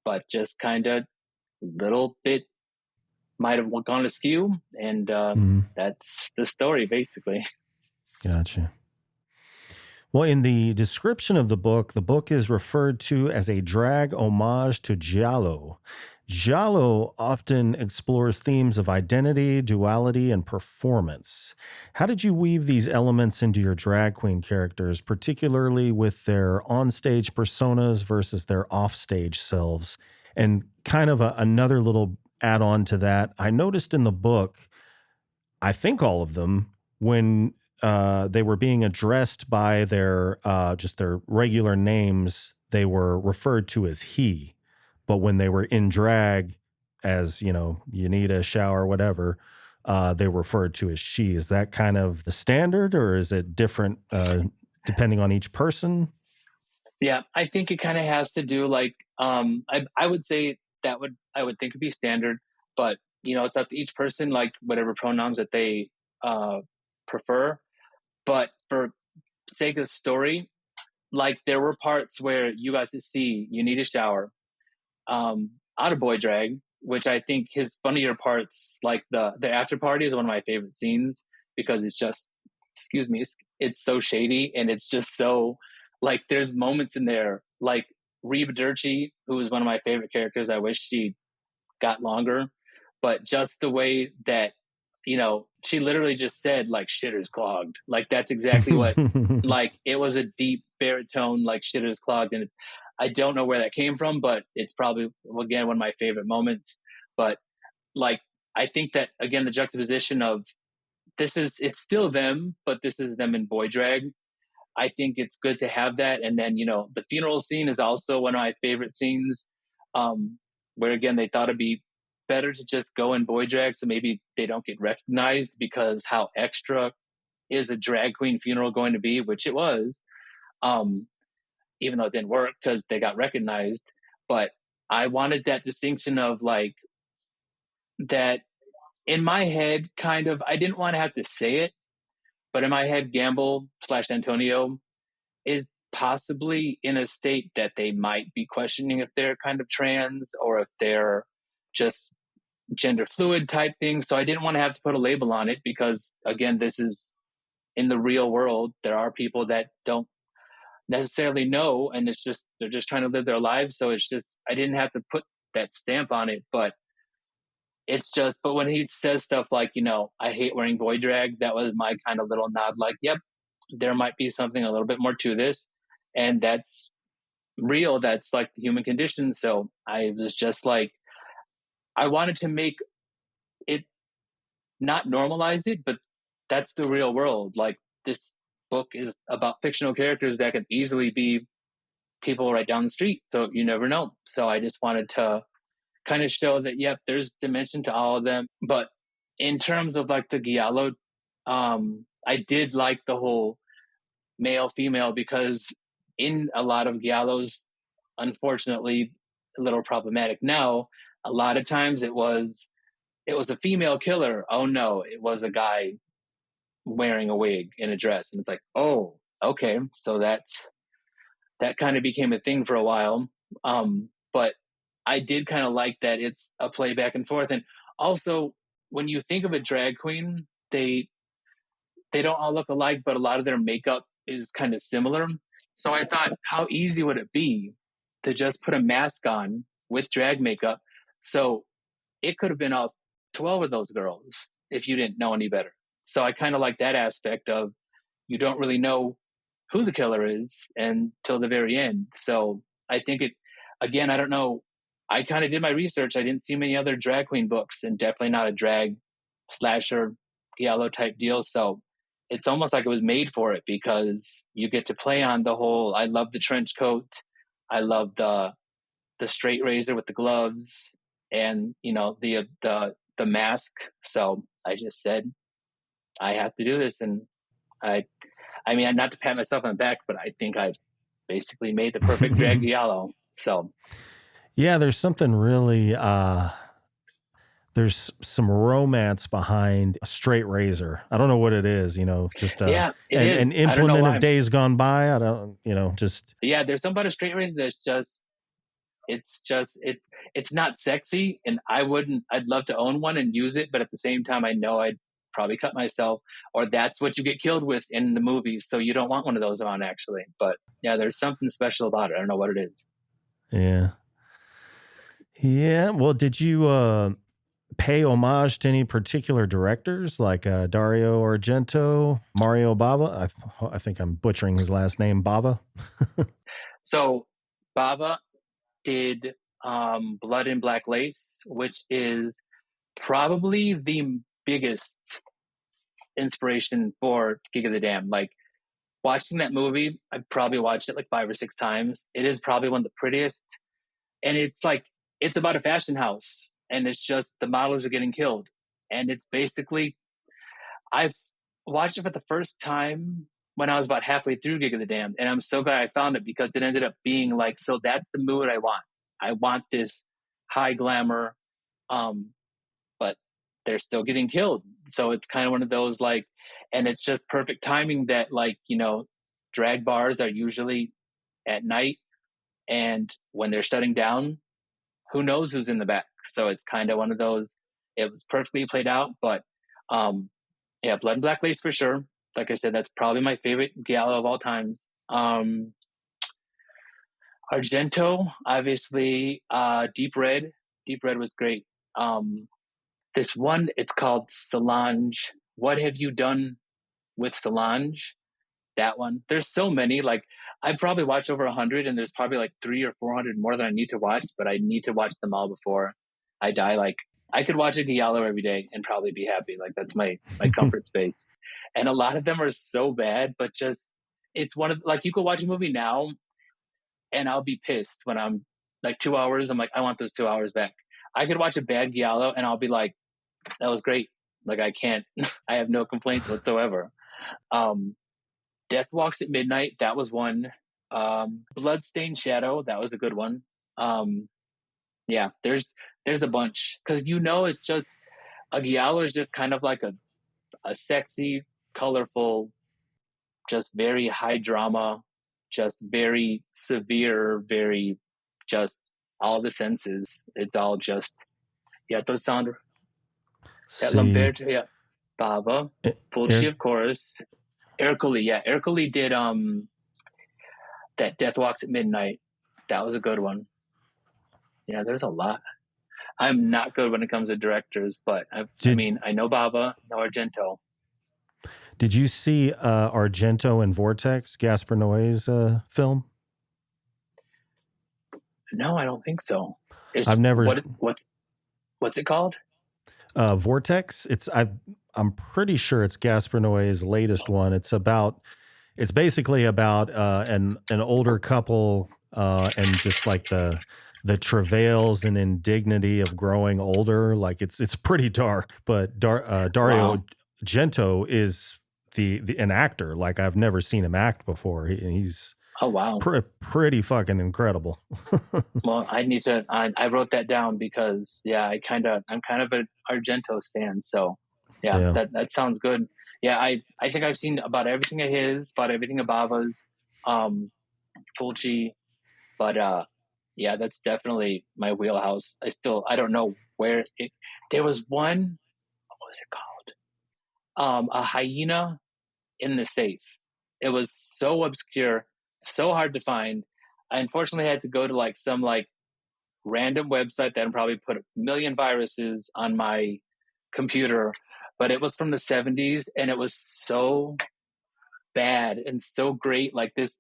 but just kind of little bit might have gone askew, and that's the story basically. Gotcha. Well, in the description of the book is referred to as a drag homage to giallo. Giallo often explores themes of identity, duality, and performance. How did you weave these elements into your drag queen characters, particularly with their onstage personas versus their offstage selves? And kind of another little add on to that, I noticed in the book, I think all of them, when they were being addressed by their just their regular names, they were referred to as he. But when they were in drag, as you need a shower, whatever, they were referred to as she. Is that kind of the standard, or is it different depending on each person? Yeah, I think it kind of has to do like I would say I would think it'd be standard, but it's up to each person, like whatever pronouns that they prefer. But for sake of story, like there were parts where you got to see you need a shower, out of boy drag, which I think his funnier parts, like the after party, is one of my favorite scenes, because it's just, excuse me, it's so shady, and it's just so like there's moments in there like Reba Dirty, who is one of my favorite characters. I wish she got longer, but just the way that she literally just said like shitter's clogged, like that's exactly what, like it was a deep baritone like shitter's clogged, and I don't know where that came from, but it's probably, again, one of my favorite moments. But like I think that, again, the juxtaposition of it's still them, but this is them in boy drag. I think it's good to have that. And then, the funeral scene is also one of my favorite scenes, where again, they thought it'd be better to just go in boy drag, so maybe they don't get recognized, because how extra is a drag queen funeral going to be, which it was, even though it didn't work because they got recognized. But I wanted that distinction of like that in my head, kind of, I didn't want to have to say it, but in my head, Gamble slash Antonio is possibly in a state that they might be questioning if they're kind of trans, or if they're just gender fluid type thing. So I didn't want to have to put a label on it, because again, this is in the real world. There are people that don't necessarily know, and it's just, they're just trying to live their lives. So it's just, I didn't have to put that stamp on it. But it's just, but when he says stuff like, I hate wearing boy drag, that was my kind of little nod, like, yep, there might be something a little bit more to this, and that's real. That's like the human condition. So I was just like, I wanted to make it, not normalize it, but that's the real world. Like, this book is about fictional characters that could easily be people right down the street. So you never know. So I just wanted to kind of show that, yep, there's dimension to all of them. But in terms of like the giallo, I did like the whole male female, because in a lot of giallos, unfortunately, a little problematic now, A lot of times it was a female killer. Oh no, it was a guy wearing a wig and a dress, and it's like, oh, okay, so that kind of became a thing for a while. But I did kind of like that it's a play back and forth, and also when you think of a drag queen, they don't all look alike, but a lot of their makeup is kind of similar. So I thought, how easy would it be to just put a mask on with drag makeup? So it could have been all 12 of those girls if you didn't know any better. So I kind of like that aspect of you don't really know who the killer is until the very end. So I think again, I don't know. I kind of did my research. I didn't see many other drag queen books, and definitely not a drag slasher giallo type deal. So it's almost like it was made for it because you get to play on the whole. I love the trench coat. I love the straight razor with the gloves, and the mask. So I just said I have to do this, and I I mean, not to pat myself on the back, but I think I basically made the perfect drag giallo. So Yeah, there's something really there's some romance behind a straight razor. I don't know what it is, just yeah, it an is. I don't know implement of why. days gone by. I don't, just Yeah, there's something about a straight razor that's it's not sexy, and I'd love to own one and use it, but at the same time I know I'd probably cut myself, or that's what you get killed with in the movies, so you don't want one of those on actually. But yeah, there's something special about it. I don't know what it is. yeah. Yeah. Well, did you pay homage to any particular directors like Dario Argento, Mario Bava? I think I'm butchering his last name, Bava. So Baba did Blood and Black Lace, which is probably the biggest inspiration for Gig of the Dam. Like, watching that movie, I've probably watched it like 5 or 6 times. It is probably one of the prettiest, and it's about a fashion house, and it's just the models are getting killed, and it's basically I've watched it for the first time when I was about halfway through Gig of the Dam, and I'm so glad I found it because it ended up being like, so that's the mood I want. I want this high glamour, um, but they're still getting killed. So it's kind of one of those like, and it's just perfect timing that like, drag bars are usually at night, and when they're shutting down, who knows who's in the back. So it's kind of one of those, it was perfectly played out, but yeah, Blood and Black Lace for sure. Like I said, that's probably my favorite giallo of all times. Argento, obviously, Deep Red. Deep Red was great. This one, it's called Solange. What have you done with Solange? That one. There's so many. Like, I've probably watched over 100, and there's probably like 300 or 400 more that I need to watch, but I need to watch them all before I die. Like, I could watch a giallo every day and probably be happy. Like, that's my comfort space. And a lot of them are so bad, but just it's one of like, you could watch a movie now and I'll be pissed when I'm like 2 hours. I'm like, I want those 2 hours back. I could watch a bad giallo and I'll be like, that was great. Like, I can't, I have no complaints whatsoever. Um, Death Walks at Midnight, that was one. Bloodstained Shadow, that was a good one. Yeah, there's a bunch because it's just a giallo is just kind of like a sexy, colorful, just very high drama, just very severe, very just all the senses. It's all just yeah, Sandra, yeah, See, Lamberto, yeah, Bava, Fulci, Eric, of course. Ercole, yeah, Ercole did that Death Walks at Midnight. That was a good one. Yeah, there's a lot. I'm not good when it comes to directors, but I did mean, I know Bava, I know Argento. did you see Argento and Vortex, Gaspar Noé's film? No, I don't think so. I've It's never what's it called? Vortex. I'm pretty sure it's Gaspar Noé's latest one. It's basically about an older couple and just like the travails and indignity of growing older. Like it's pretty dark, but Dario Wow. Gento is the an actor. Like I've never seen him act before. He's Oh wow. Pretty fucking incredible. Well, I need to. I wrote that down because yeah, I'm kind of an Argento stan. So yeah, Yeah. that sounds good. Yeah, I think I've seen about everything of his, about everything of Bava's, um, Fulci, but yeah, that's definitely my wheelhouse. I don't know where it. There was one. What was it called? A hyena in the safe. It was so obscure, so hard to find. I unfortunately had to go to like some like random website that probably put a million viruses on my computer, but it was from the 70s and it was so bad and so great. Like this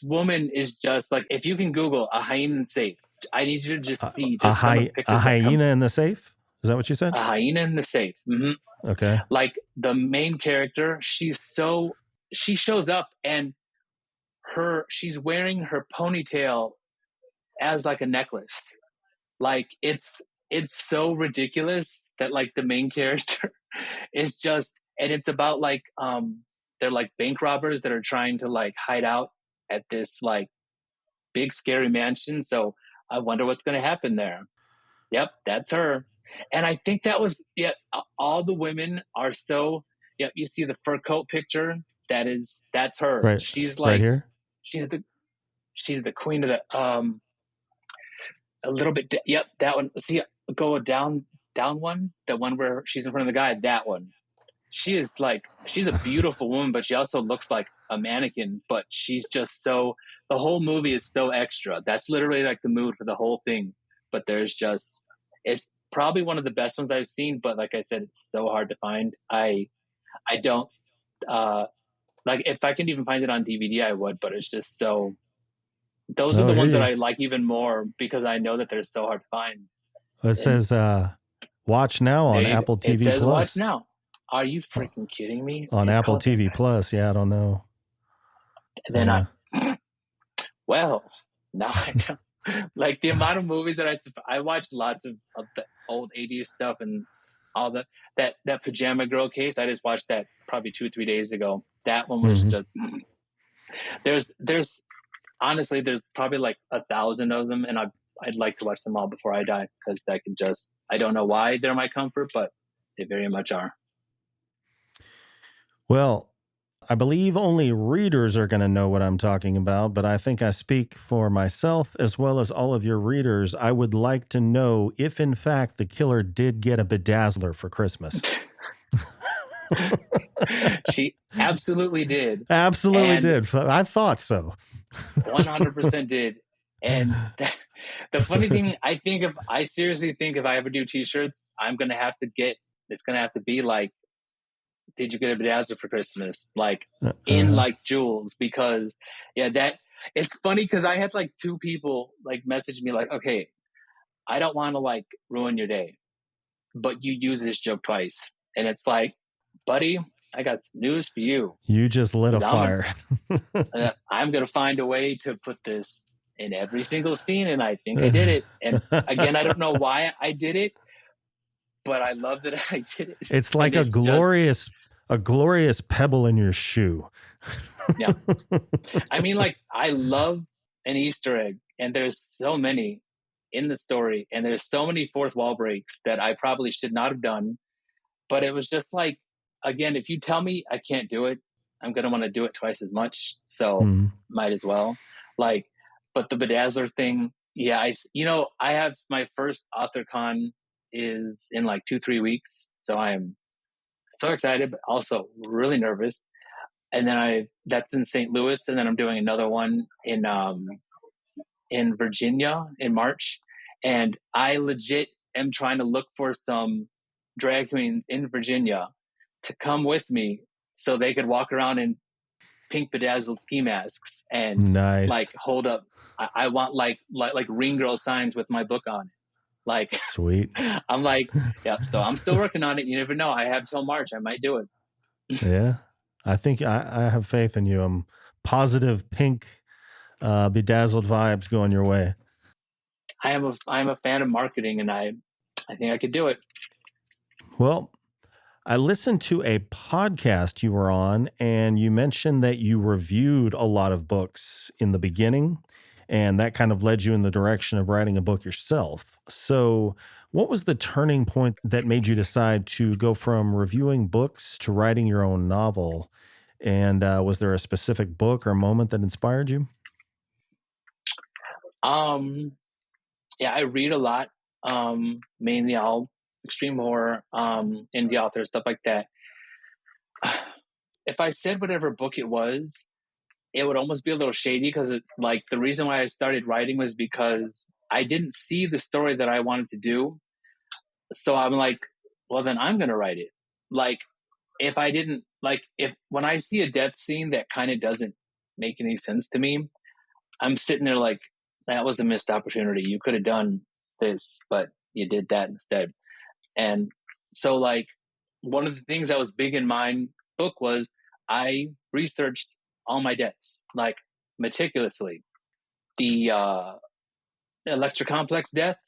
woman is just like, if you can Google a hyena safe, I need you to just see just some of the A pictures that come. hyena in the safe? Is that what you said? A hyena in the safe. Mm-hmm. Okay. Like the main character, she shows up and she's wearing her ponytail as like a necklace. Like it's so ridiculous that like the main character is just, and it's about like they're like bank robbers that are trying to like hide out at this like big scary mansion. So I wonder what's going to happen there. Yep, that's her. And I think that was, yeah, all the women are so, yep, you see the fur coat picture, that's her. Right. She's Right like here. she's the she's the queen of the a little bit. Yep, that one. See, go down one. The one where she's in front of the guy. That one. She's a beautiful woman, but she also looks like a mannequin. But she's just so. The whole movie is so extra. That's literally like the mood for the whole thing. But there's just, it's probably one of the best ones I've seen. But like I said, it's so hard to find. I don't uh like if I can even find it on DVD, I would. But it's just so, those are Oh, the here ones that you. I like even more because I know that they're so hard to find. It And says watch now there on you go. Apple It TV says watch Plus. now. Are you freaking kidding me? On It Apple calls it TV best. Plus. Yeah, I don't know. And then Yeah. well, now I don't like the amount of movies that I watched lots of the old 80s stuff and all that Pajama Girl case. I just watched that probably 2 or 3 days ago. That one was Mm-hmm. just, there's honestly, there's probably like 1,000 of them, and I'd like to watch them all before I die because I can just, I don't know why they're my comfort, but they very much are. Well, I believe only readers are going to know what I'm talking about, but I think I speak for myself as well as all of your readers. I would like to know if, in fact, the killer did get a bedazzler for Christmas. She absolutely did. Absolutely And did. I thought so. 100% did. And the funny thing, I seriously think if I ever do t-shirts, it's going to have to be like, did you get a bedazzler for Christmas? Like in Uh, like jewels, because yeah, it's funny because I had like two people like message me like, okay, I don't want to like ruin your day, but you use this joke twice. And it's like, buddy, I got news for you. you just lit a Because fire. I'm gonna find a way to put this in every single scene, and I think I did it. And again, I don't know why I did it, but I love that I did it. It's And like it's just, a glorious pebble in your shoe. yeah. I mean, like I love an Easter egg, and there's so many in the story, and there's so many fourth wall breaks that I probably should not have done. But it was just like, again, if you tell me I can't do it, I'm gonna want to do it twice as much. So Mm. might as well. Like, but the bedazzler thing, yeah, I have my first author con is in like 2 3 weeks, so I'm so excited, but also really nervous. And then that's in St. Louis, and then I'm doing another one in Virginia in March, and I legit am trying to look for some drag queens in Virginia to come with me so they could walk around in pink bedazzled ski masks and like Nice. hold up. I want like ring girl signs with my book on it. Like Sweet. I'm like, yeah. So I'm still working on it. You never know. I have till March. I might do it. Yeah. I think I have faith in you. I'm positive pink bedazzled vibes going your way. I'm a fan of marketing, and I think I could do it. Well, I listened to a podcast you were on, and you mentioned that you reviewed a lot of books in the beginning, and that kind of led you in the direction of writing a book yourself. So, what was the turning point that made you decide to go from reviewing books to writing your own novel? And was there a specific book or moment that inspired you? Um, yeah, I read a lot, mainly all extreme horror, indie authors, stuff like that. If I said whatever book it was, it would almost be a little shady because like the reason why I started writing was because I didn't see the story that I wanted to do. So I'm like, well, then I'm going to write it. Like, if I didn't, like, if when I see a death scene that kind of doesn't make any sense to me, I'm sitting there like, that was a missed opportunity. You could have done this, but you did that instead. And so, like, one of the things that was big in my book was I researched all my deaths, like, meticulously. The electrocomplex death,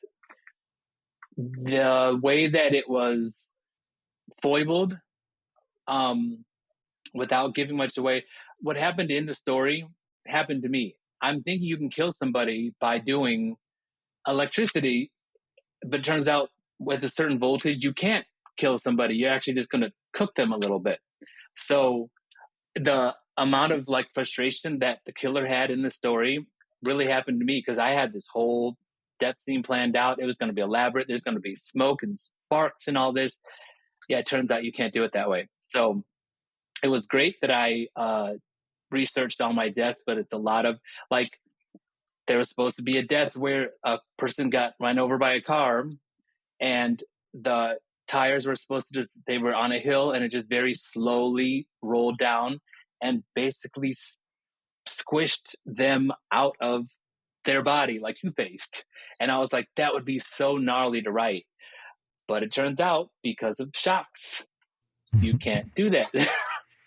the way that it was foibled, um, without giving much away, what happened in the story happened to me. I'm thinking you can kill somebody by doing electricity, but it turns out with a certain voltage, you can't kill somebody. You're actually just going to cook them a little bit. So the amount of like frustration that the killer had in the story really happened to me because I had this whole death scene planned out. It was going to be elaborate. There's going to be smoke and sparks and all this. Yeah, it turns out you can't do it that way. So it was great that I researched all my deaths, but it's a lot of like there was supposed to be a death where a person got run over by a car and the tires were supposed to just they were on a hill and it just very slowly rolled down and basically squished them out of their body like toothpaste. And I was like, that would be so gnarly to write. But it turns out because of shocks, you can't do that.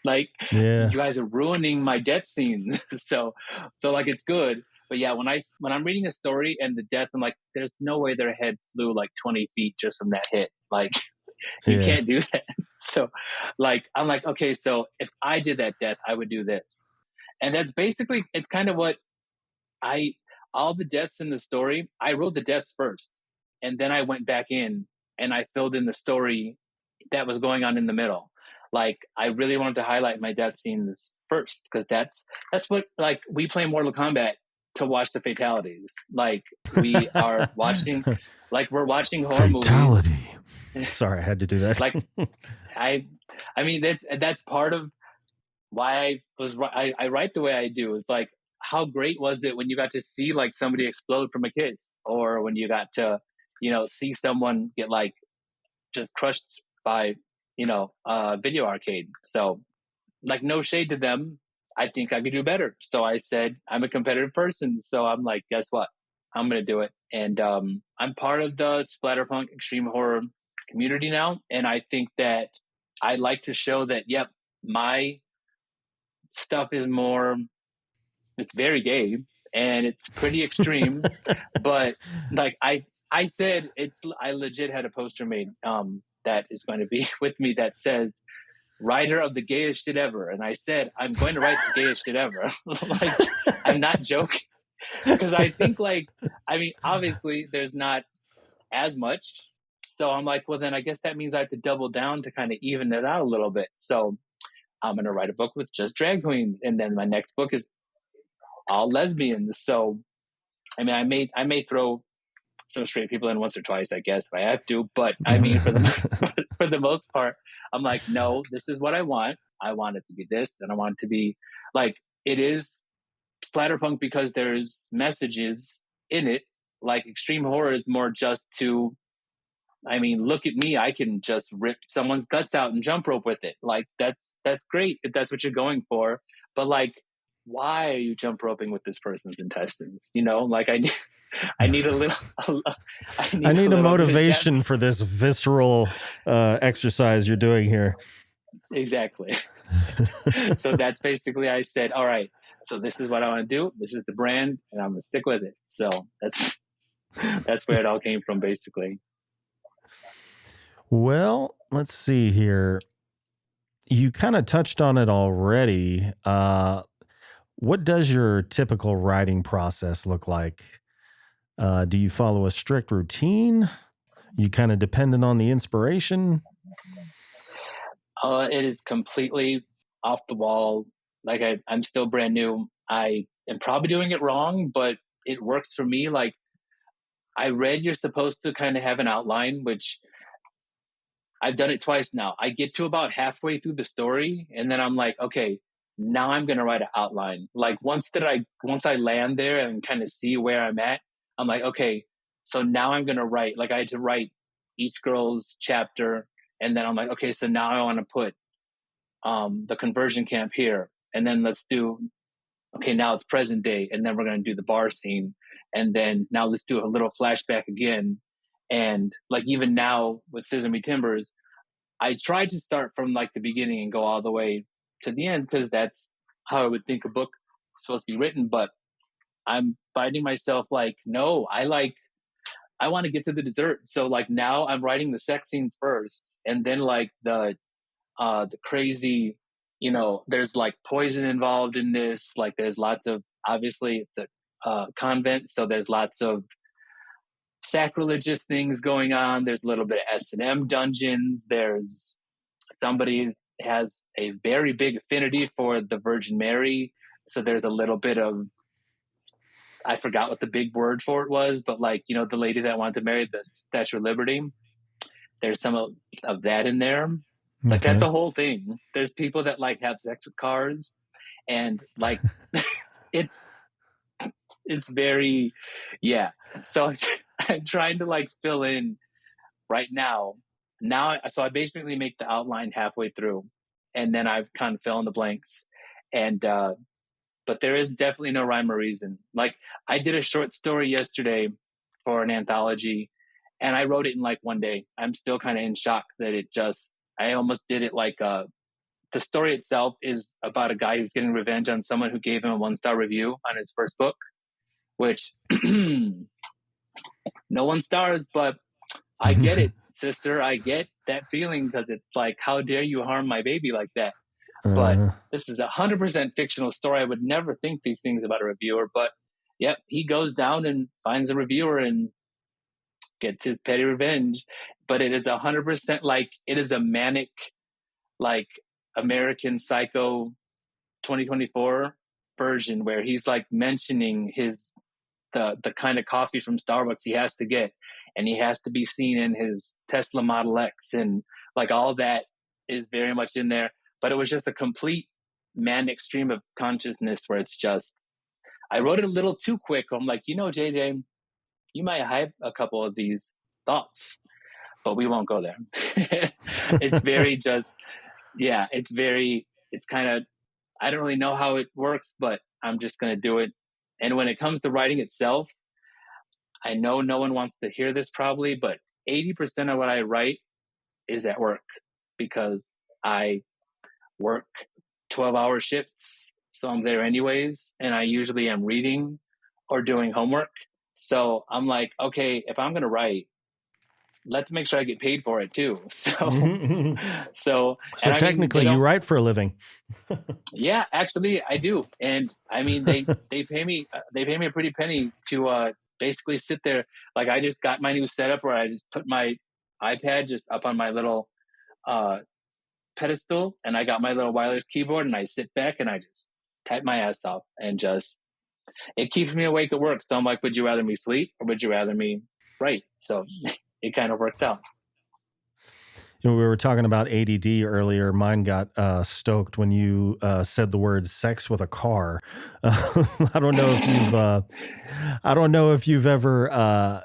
Like, Yeah. you guys are ruining my death scenes. So like it's good. But yeah, when I'm reading a story and the death, I'm like, there's no way their head flew like 20 feet just from that hit. Like, you Yeah. can't do that. So like I'm like, okay, so if I did that death, I would do this. And that's basically it's kind of what I all the deaths in the story, I wrote the deaths first. And then I went back in and I filled in the story that was going on in the middle. Like I really wanted to highlight my death scenes first because that's what like we play Mortal Kombat to watch the fatalities. Like we are watching like we're watching horror movies. Fatality. Sorry, I had to do that. Like I I mean that's part of why I write the way I do. Is like how great was it when you got to see like somebody explode from a kiss, or when you got to see someone get like just crushed by a video arcade. So like no shade to them. I think I could do better. So I said I'm a competitive person. So I'm like, guess what? I'm gonna do it. And I'm part of the splatterpunk extreme horror community now. And I think that I like to show that, yep, my stuff is more it's very gay and it's pretty extreme. But like I said I legit had a poster made that is going to be with me that says writer of the gayest shit ever. And I said, I'm going to write the gayest shit ever. Like, I'm not joking. Because I think, like, I mean, obviously, there's not as much. So I'm like, well, then I guess that means I have to double down to kind of even it out a little bit. So I'm going to write a book with just drag queens. And then my next book is all lesbians. So, I mean, I may throw some straight people in once or twice, I guess, if I have to. But I mean, for the most part, I'm like, no, this is what I want. I want it to be this, and I want it to be like it is splatterpunk because there's messages in it. Like extreme horror is more just to, I mean, look at me, I can just rip someone's guts out and jump rope with it. Like that's great if that's what you're going for. But like, why are you jump roping with this person's intestines? Like I need a little. I need a motivation motivation for this visceral exercise you're doing here. Exactly. So that's basically I said, all right, so this is what I want to do. This is the brand, and I'm gonna stick with it. So that's where it all came from, basically. Well, let's see here. You kind of touched on it already. What does your typical writing process look like? Do you follow a strict routine? You kind of dependent on the inspiration? It is completely off the wall. Like I'm still brand new. I am probably doing it wrong, but it works for me. Like I read you're supposed to kind of have an outline, which I've done it twice now. I get to about halfway through the story, and then I'm like, okay, now I'm gonna write an outline. Like once I land there and kind of see where I'm at, I'm like, okay, so now I'm gonna write. Like I had to write each girl's chapter, and then I'm like, okay, so now I want to put the conversion camp here, and then let's do okay, now it's present day, and then we're going to do the bar scene, and then now let's do a little flashback again. And like even now with Sesame Timbers, I tried to start from like the beginning and go all the way to the end because that's how I would think a book is supposed to be written. But I'm finding myself like, no, I want to get to the dessert. So like now I'm writing the sex scenes first, and then like the crazy, there's like poison involved in this. Like there's lots of, obviously it's a convent, so there's lots of sacrilegious things going on. There's a little bit of S&M dungeons. There's somebody has a very big affinity for the Virgin Mary, so there's a little bit of, I forgot what the big word for it was, but like, the lady that wanted to marry the Statue of Liberty, there's some of that in there. Like that's Okay. a whole thing. There's people that like have sex with cars, and like it's it's very, yeah. So I'm trying to like fill in right now. So I basically make the outline halfway through, and then I've kind of fill in the blanks. And but there is definitely no rhyme or reason. Like I did a short story yesterday for an anthology, and I wrote it in like one day. I'm still kind of in shock that I almost did it like the story itself is about a guy who's getting revenge on someone who gave him a 1-star review on his first book, which no 1 stars, but I get it, sister. I get that feeling because it's like, how dare you harm my baby like that? But uh, this is 100% fictional story. I would never think these things about a reviewer, but yep, he goes down and finds a reviewer and gets his petty revenge. But it is 100% like it is a manic, like American Psycho 2024 version where he's like mentioning the kind of coffee from Starbucks he has to get, and he has to be seen in his Tesla Model X, and like all that is very much in there. But it was just a complete manic stream of consciousness where it's just, I wrote it a little too quick. I'm like, JJ, you might hype a couple of these thoughts, but we won't go there. It's very just, yeah, it's kind of, I don't really know how it works, but I'm just going to do it. And when it comes to writing itself, I know no one wants to hear this probably, but 80% of what I write is at work because I work 12-hour shifts. So I'm there anyways. And I usually am reading or doing homework. So I'm like, okay, if I'm going to write, let's make sure I get paid for it too. So, so and I mean, they technically, you don't, write for a living. yeah, actually I do. And I mean, they pay me a pretty penny to, basically sit there. Like I just got my new setup where I just put my iPad just up on my little, uh, pedestal, and I got my little wireless keyboard, and I sit back and I just type my ass off, and just, it keeps me awake at work. So I'm like, would you rather me sleep or would you rather me write? So it kind of worked out. We were talking about ADD earlier. Mine got stoked when you said the word "sex with a car." I don't know if you've, I don't know if you've ever,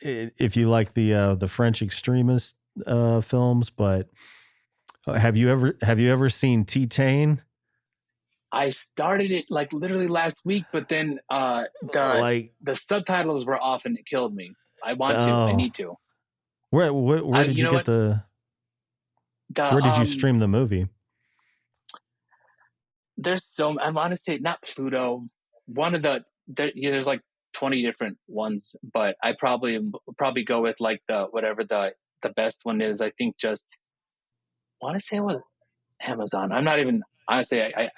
if you like the French extremist films, but have you ever seen T-Tain? I started it like literally last week, but then Like, the subtitles were off and it killed me. I oh, need to. where did You you know get what? where The did you stream the movie? There's I want to say not Pluto. One of there's like 20 different ones, but I probably go with like the whatever the best one is. I think just want to say it was Amazon. I'm not even honestly. I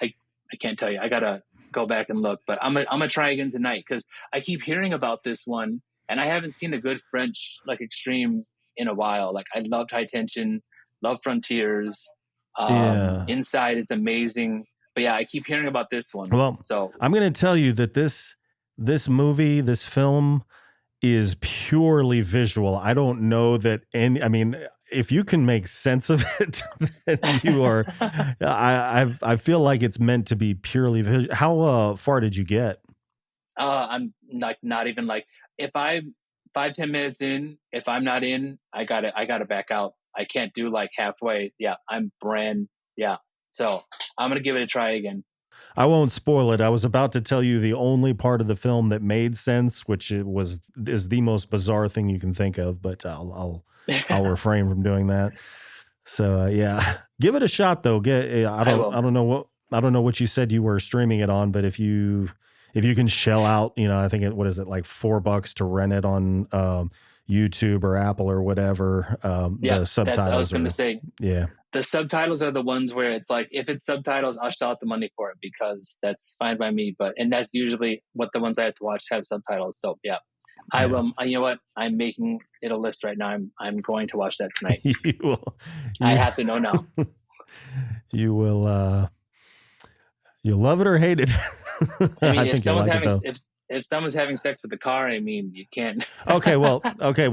can't tell you. I gotta go back and look. But I'm gonna try again tonight because I keep hearing about this one, and I haven't seen a good French like extreme in a while. Like I loved High Tension, love Frontiers. Yeah. Inside is amazing. But yeah, I keep hearing about this one. Well, So I'm going to tell you that this movie, this film is purely visual. I don't know that any, I mean, if you can make sense of it, then you are, I feel like it's meant to be purely visual. How far did you get? I'm like not even like if I 5-10 minutes in, if I'm not in, I gotta back out. I can't do like halfway. Yeah, yeah. So I'm gonna give it a try again. I won't spoil it. I was about to tell you the only part of the film that made sense, which it was is the most bizarre thing you can think of, but I'll refrain from doing that. So yeah, give it a shot though. I will. I don't know what you said you were streaming it on, but if you can shell out, I think what is it, like $4 to rent it on YouTube or Apple or whatever. Yeah, The that's I was subtitles gonna are, say. yeah. The subtitles are the ones where it's like if it's subtitles, I'll shell out the money for it because that's fine by me. But and that's usually what the ones I have to watch have subtitles. So yeah, I Yeah. will. You know what? I'm making it a list right now. I'm going to watch that tonight. You will, I you, have to know now. you will, you'll love it or hate it. I mean, I think you'll like it though. if someone's having sex with the car, I mean, you can't. Okay. Well,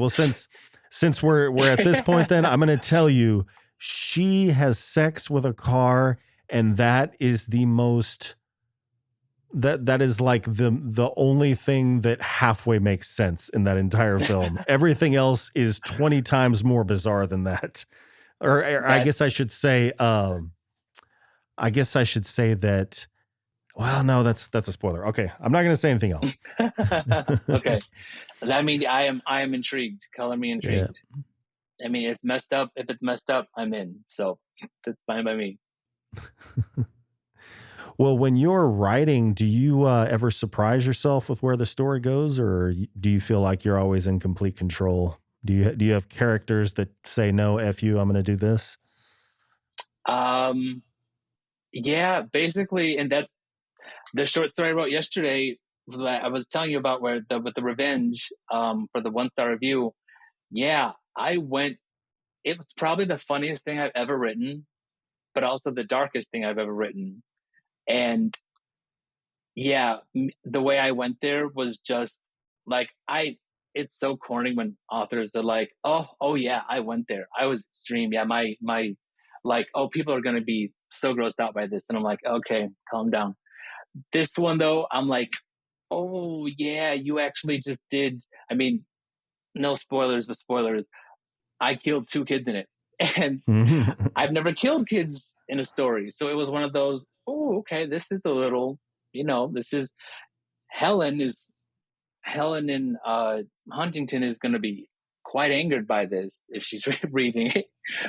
since we're at this point, then I'm going to tell you, she has sex with a car, and that is the most that is like the only thing that halfway makes sense in that entire film. Everything else is 20 times more bizarre than that. Or I guess I That's should say, that. Well, no, that's a spoiler. Okay, I'm not going to say anything else. okay. I mean, I am intrigued. Color me Yeah. intrigued. I mean, it's messed up. If it's messed up, I'm in. So that's fine by me. Well, when you're writing, do you ever surprise yourself with where the story goes, or do you feel like you're always in complete control? Do you have characters that say no, f you, I'm going to do this? Um, yeah, basically, and that's the short story I wrote yesterday. That I was telling you about where the with the revenge for the 1-star review. Yeah, I went. It was probably the funniest thing I've ever written, but also the darkest thing I've ever written. And yeah, the way I went there was just like I. It's so corny when authors are like, oh yeah, I went there. I was extreme. Yeah, my like, oh, people are gonna be so grossed out by this, and I'm like, okay, calm down. This one though, I'm like, oh yeah, you actually just did. I mean, no spoilers, but spoilers. I killed 2 kids in it, and I've never killed kids in a story, so it was one of those. Oh, okay, this is a little. This is Helen is Helen in Huntington is going to be quite angered by this if she's reading it.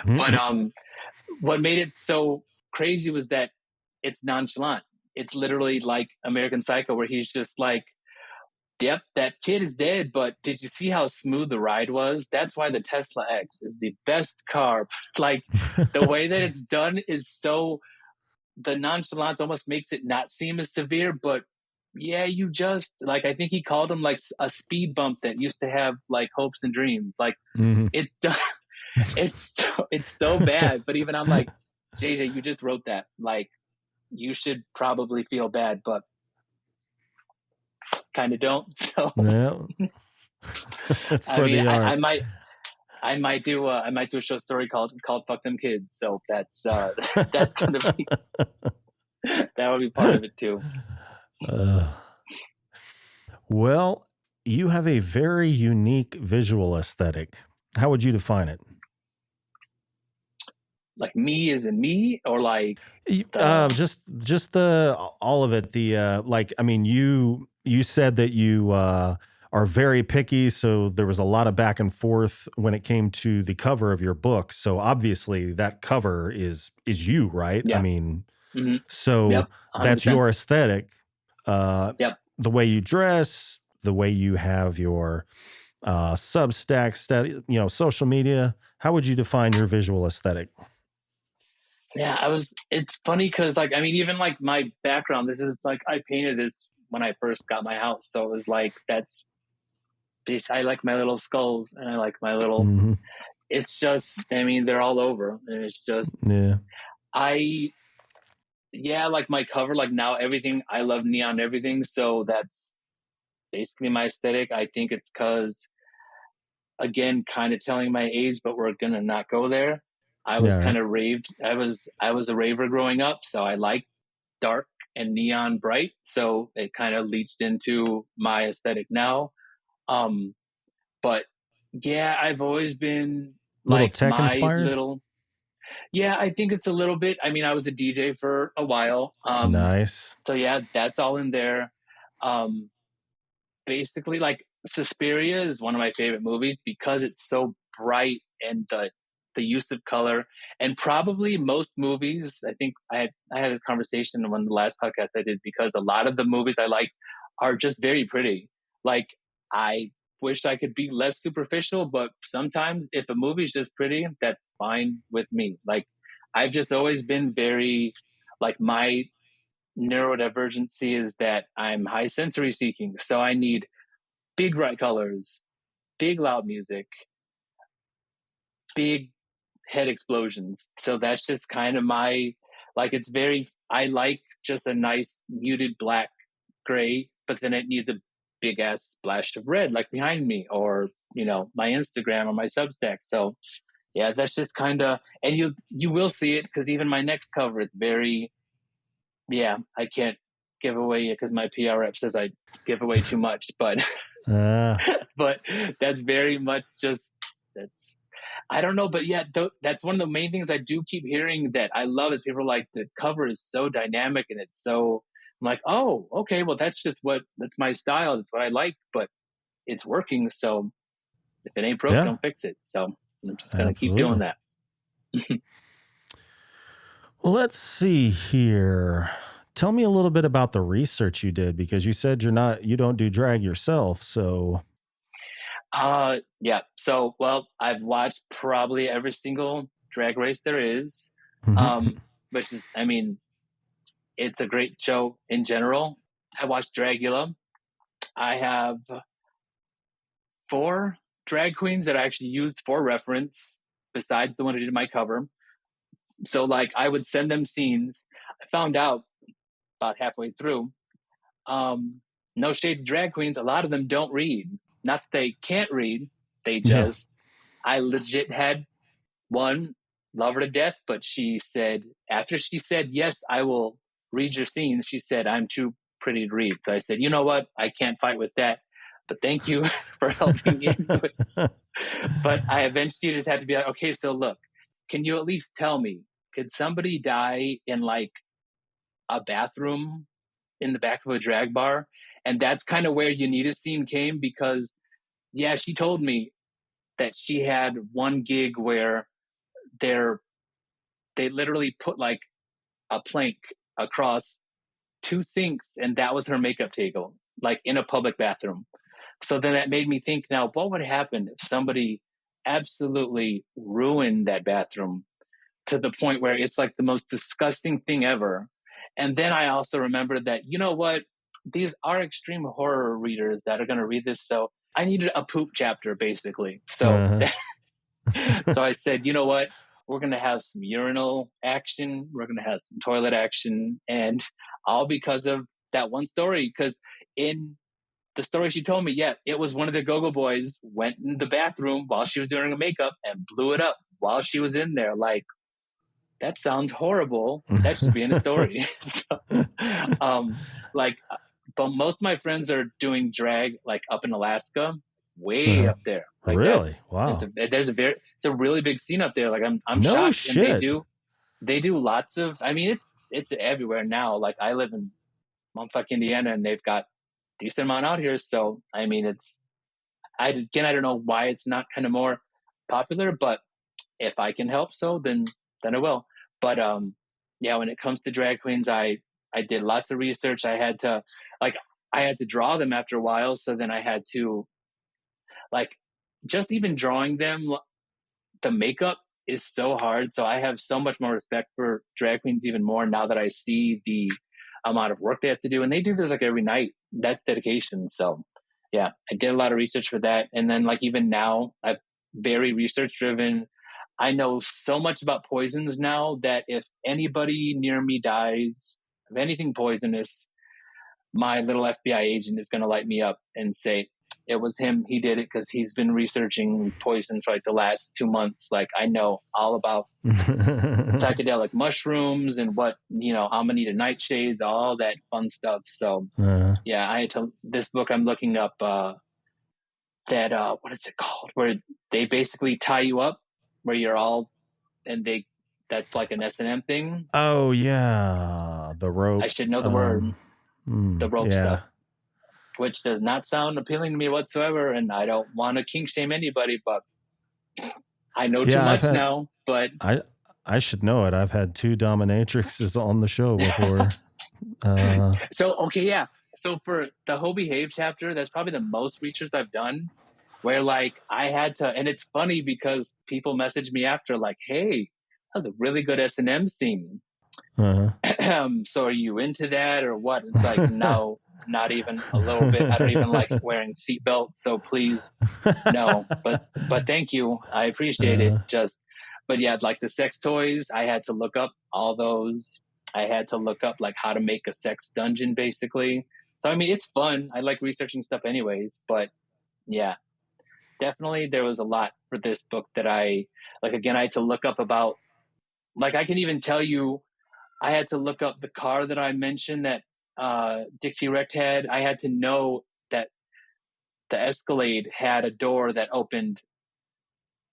But what made it so crazy was that it's nonchalant. It's literally like American Psycho, where he's just like, "Yep, that kid is dead, but did you see how smooth the ride was? That's why the Tesla X is the best car." Like the way that it's done is so the nonchalance almost makes it not seem as severe, but yeah, you just like I think he called him like a speed bump that used to have like hopes and dreams. Like it's it's so bad. But even I'm like, JJ, you just wrote that. Like you should probably feel bad, but kind of don't. So No, it's I for mean, the art. I might do a short story called "Fuck Them Kids." So that's that's gonna be that would be part of it too. Uh, well, you have a very unique visual aesthetic. How would you define it? Like me as in me, or like the Just the all of it. Like, I mean, you said that you are very picky, so there was a lot of back and forth when it came to the cover of your book. So obviously, that cover is you, right? I yeah. mean, Mm-hmm. so Yep. that's 100%. your aesthetic. Yep. The way you dress, the way you have your Substack, social media. How would you define your visual aesthetic? Yeah, it's funny because, like, I mean, even like my background, this is like, I painted this when I first got my house. So it was like, that's this, I like my little skulls and I like my little, Hmm. it's just, I mean, they're all over. And it's just, Yeah. I, yeah, like my cover, like now everything, I love neon everything. So that's basically my aesthetic. I think it's because, again, kind of telling my age, but we're gonna not go there. I was Yeah. kind Right. of raved. I was a raver growing up, so I like dark and neon bright. So it kind of leached into my aesthetic now. Um, but yeah, I've always been Little like tech my inspired. little. Yeah, I think it's a little bit. I mean, I was a DJ for a while. Nice. So yeah, that's all in there. Um, basically, like, Suspiria is one of my favorite movies because it's so bright, and the use of color. And probably most movies, I think I had this conversation in one of the last podcasts I did, because a lot of the movies I like are just very pretty. Like, I wish I could be less superficial, but sometimes if a movie's just pretty, that's fine with me. Like, I've just always been very, like, my neurodivergency is that I'm high sensory seeking. So I need big bright colors, big loud music, big head explosions. So that's just kind of my, like, it's very, I like just a nice muted black gray, but then it needs a big ass splash of red, like behind me, or, my Instagram or my Substack. So yeah, that's just kind of, and you will see it because even my next cover, it's very, yeah, I can't give away it because my PR rep says I give away too much, but Uh, but that's very much just, that's, I don't know, but yeah, that's one of the main things I do keep hearing that I love is people are like, the cover is so dynamic and it's so, I'm like, oh, okay, well, that's my style, that's what I like, but it's working. So if it ain't broke, yeah. don't fix it. So I'm just gonna keep doing Absolutely. that. Well, let's see here. Tell me a little bit about the research you did because you said you don't do drag yourself. So, Yeah. So, well, I've watched probably every single drag race there is, mhm. um, which is, I mean, it's a great show in general. I watched Dragula. I have four drag queens that I actually used for reference besides the one who did my cover. So, like, I would send them scenes. I found out about halfway through, um, no shade to drag queens, a lot of them don't read. Not that they can't read, they Yeah. just, I legit had one, love her to death, but she said, after she said, yes, I will read your scenes, she said, I'm too pretty to read. So I said, you know what? I can't fight with that, but thank you for helping me. But I eventually just had to be like, okay, so look, can you at least tell me, could somebody die in like a bathroom in the back of a drag bar? And that's kind of where you need a scene came, because yeah, she told me that she had one gig where they're they literally put like a plank across two sinks, and that was her makeup table, like in a public bathroom. So then that made me think, now what would happen if somebody absolutely ruined that bathroom to the point where it's like the most disgusting thing ever? And then I also remembered that, you know what, these are extreme horror readers that are going to read this, so I needed a poop chapter basically. So Uh-huh. so I said, you know what? We're going to have some urinal action. We're going to have some toilet action. And all because of that one story. Because in the story she told me, yeah, it was one of the Go-Go Boys went in the bathroom while she was doing her makeup and blew it up while she was in there. Like, that sounds horrible. That should be in a story. So, um, like, but most of my friends are doing drag like up in Alaska, way Uh-huh. up there. Like, Really? it's Wow. a really big scene up there. Like, I'm No shocked, and they shit. do lots of. I mean, it's everywhere now. Like, I live in Mumfuk, Indiana, and they've got decent amount out here. So I mean, I don't know why it's not kind of more popular, but if I can help, so then I will. But yeah, when it comes to drag queens, I did lots of research. Like I had to draw them after a while, so then I had to, like, just even drawing them, the makeup is so hard. So I have so much more respect for drag queens even more now that I see the amount of work they have to do. And they do this like every night. That's dedication. So yeah, I did a lot of research for that. And then like even now, I'm very research driven. I know so much about poisons now that if anybody near me dies of anything poisonous, my little FBI agent is going to light me up and say, it was him. He did it because he's been researching poison for like the last 2 months. Like I know all about psychedelic mushrooms and what, amanita nightshades, all that fun stuff. So yeah, I had to, this book I'm looking up, that, what is it called? Where they basically tie you up where you're all, and that's like an S&M thing. Oh yeah. The rope. I should know the word. The rope stuff, which does not sound appealing to me whatsoever. And I don't want to kink shame anybody, but I know too much now. But I should know it. I've had 2 dominatrixes on the show before. So, okay, yeah. So for the Ho Behave chapter, that's probably the most research I've done where like I had to, and it's funny because people message me after like, hey, that was a really good S&M scene. So are you into that or what? It's like, no, not even a little bit. I don't even like wearing seatbelts. So please, no, but thank you. I appreciate it. But yeah, like the sex toys, I had to look up all those. I had to look up like how to make a sex dungeon basically. So, I mean, it's fun. I like researching stuff anyways, but yeah, definitely there was a lot for this book that I had to look up about, like, I can even tell you, I had to look up the car that I mentioned that Dixie Wrecked had. I had to know that the Escalade had a door that opened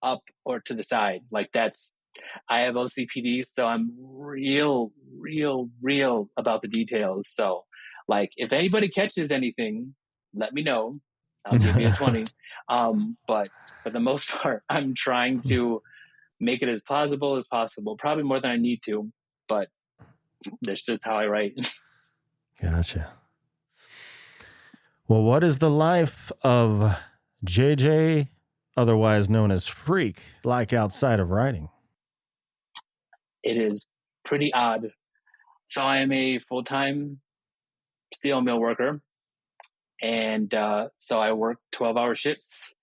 up or to the side. Like I have OCPD, so I'm real about the details. So like if anybody catches anything, let me know. I'll give you a 20. But for the most part, I'm trying to make it as plausible as possible, probably more than I need to, but that's just how I write. Gotcha. Well, what is the life of JJ, otherwise known as Phrique, like outside of writing? It is pretty odd. So I am a full-time steel mill worker. And so I work 12-hour shifts.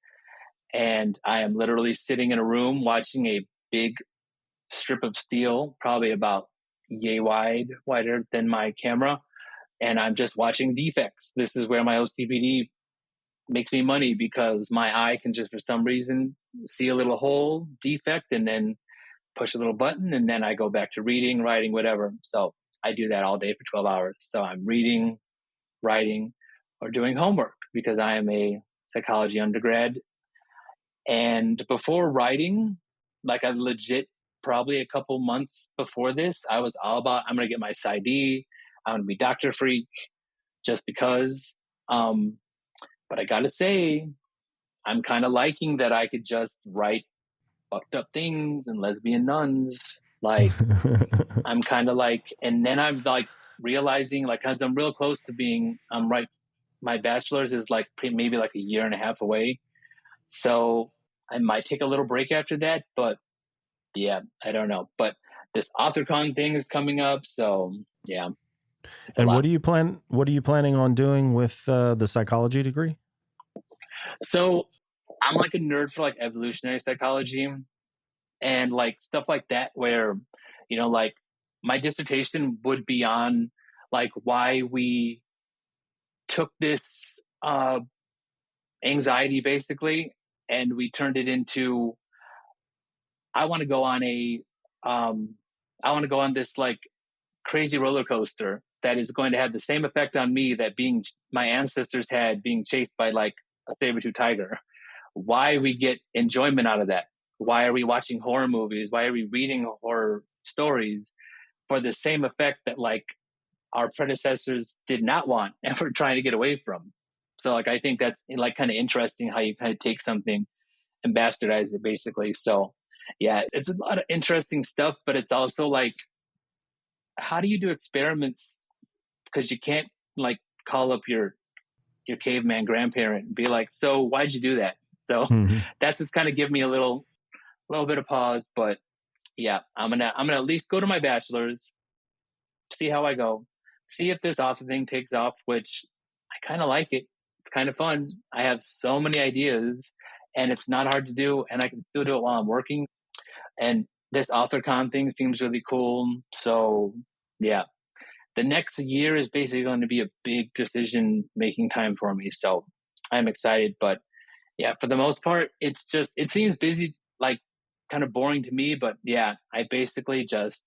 And I am literally sitting in a room watching a big strip of steel, probably about yay wide, wider than my camera. And I'm just watching defects. This is where my OCPD makes me money because my eye can just, for some reason, see a little hole defect and then push a little button. And then I go back to reading, writing, whatever. So I do that all day for 12 hours. So I'm reading, writing, or doing homework because I am a psychology undergrad. And before writing, like I legit, probably a couple months before this, I was all about, I'm going to get my PsyD. I'm going to be Dr. Phrique just because. But I got to say, I'm kind of liking that I could just write fucked up things and lesbian nuns. Like, I'm kind of like, and then I'm like realizing, like, cause I'm real close to being, right. My bachelor's is like maybe like a year and a half away. So I might take a little break after that, but yeah, I don't know. But this AuthorCon thing is coming up. So yeah. And what do you planning on doing with the psychology degree? So I'm like a nerd for like evolutionary psychology and like stuff like that, where, like my dissertation would be on like why we took this anxiety basically and we turned it into, I want to go on this like crazy roller coaster that is going to have the same effect on me that being my ancestors had being chased by like a saber-tooth tiger. Why we get enjoyment out of that? Why are we watching horror movies? Why are we reading horror stories for the same effect that like our predecessors did not want and we're trying to get away from? So like I think that's like kind of interesting how you kind of take something and bastardize it basically. So yeah, it's a lot of interesting stuff, but it's also like, how do you do experiments? Because you can't like call up your caveman grandparent and be like, so why'd you do that? So that just kind of give me a little bit of pause, but yeah, I'm gonna at least go to my bachelor's, see how I go, see if this author thing takes off, which I kind of like it. It's kind of fun. I have so many ideas, and it's not hard to do, and I can still do it while I'm working. And this AuthorCon thing seems really cool. So yeah, the next year is basically going to be a big decision making time for me. So I'm excited, but yeah, for the most part, it seems busy, like kind of boring to me. But yeah, I basically just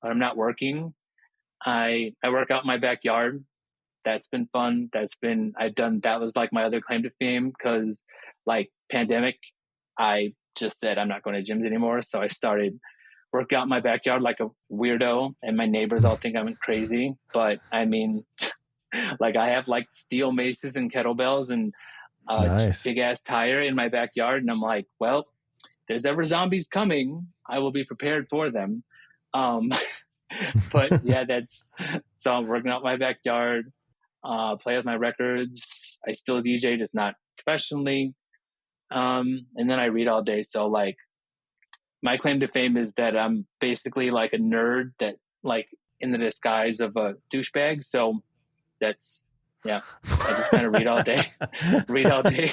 when I'm not working, I work out in my backyard. That's been fun. That was like my other claim to fame because like pandemic, I just said I'm not going to gyms anymore. So I started working out in my backyard like a weirdo, and my neighbors all think I'm crazy. But I mean, like I have like steel maces and kettlebells and a Nice. big ass tire in my backyard, and I'm like, well, if there's ever zombies coming, I will be prepared for them. Um, but yeah, that's so I'm working out my backyard, play with my records. I still DJ, just not professionally. And then I read all day. So like my claim to fame is that I'm basically like a nerd that like in the disguise of a douchebag. So that's yeah. I just kind of read all day, read all day,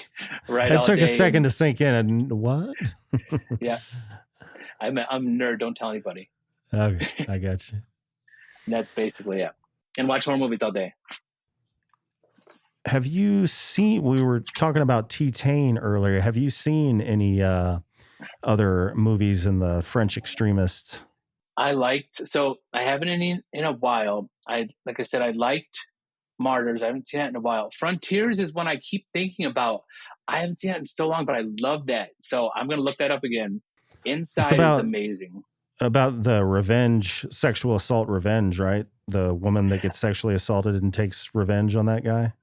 write It all took a day, second and to sink in. And what? yeah, I'm a nerd. Don't tell anybody. Okay, I got you. That's basically it. And watch horror movies all day. Have you seen? We were talking about T-Tain earlier. Have you seen any other movies in the French extremists? So I haven't in a while. Like I said, I liked Martyrs. I haven't seen that in a while. Frontiers is one I keep thinking about. I haven't seen that in so long, but I love that. So I'm gonna look that up again. It's Inside is amazing. about the revenge, sexual assault revenge, right? The woman that gets sexually assaulted and takes revenge on that guy.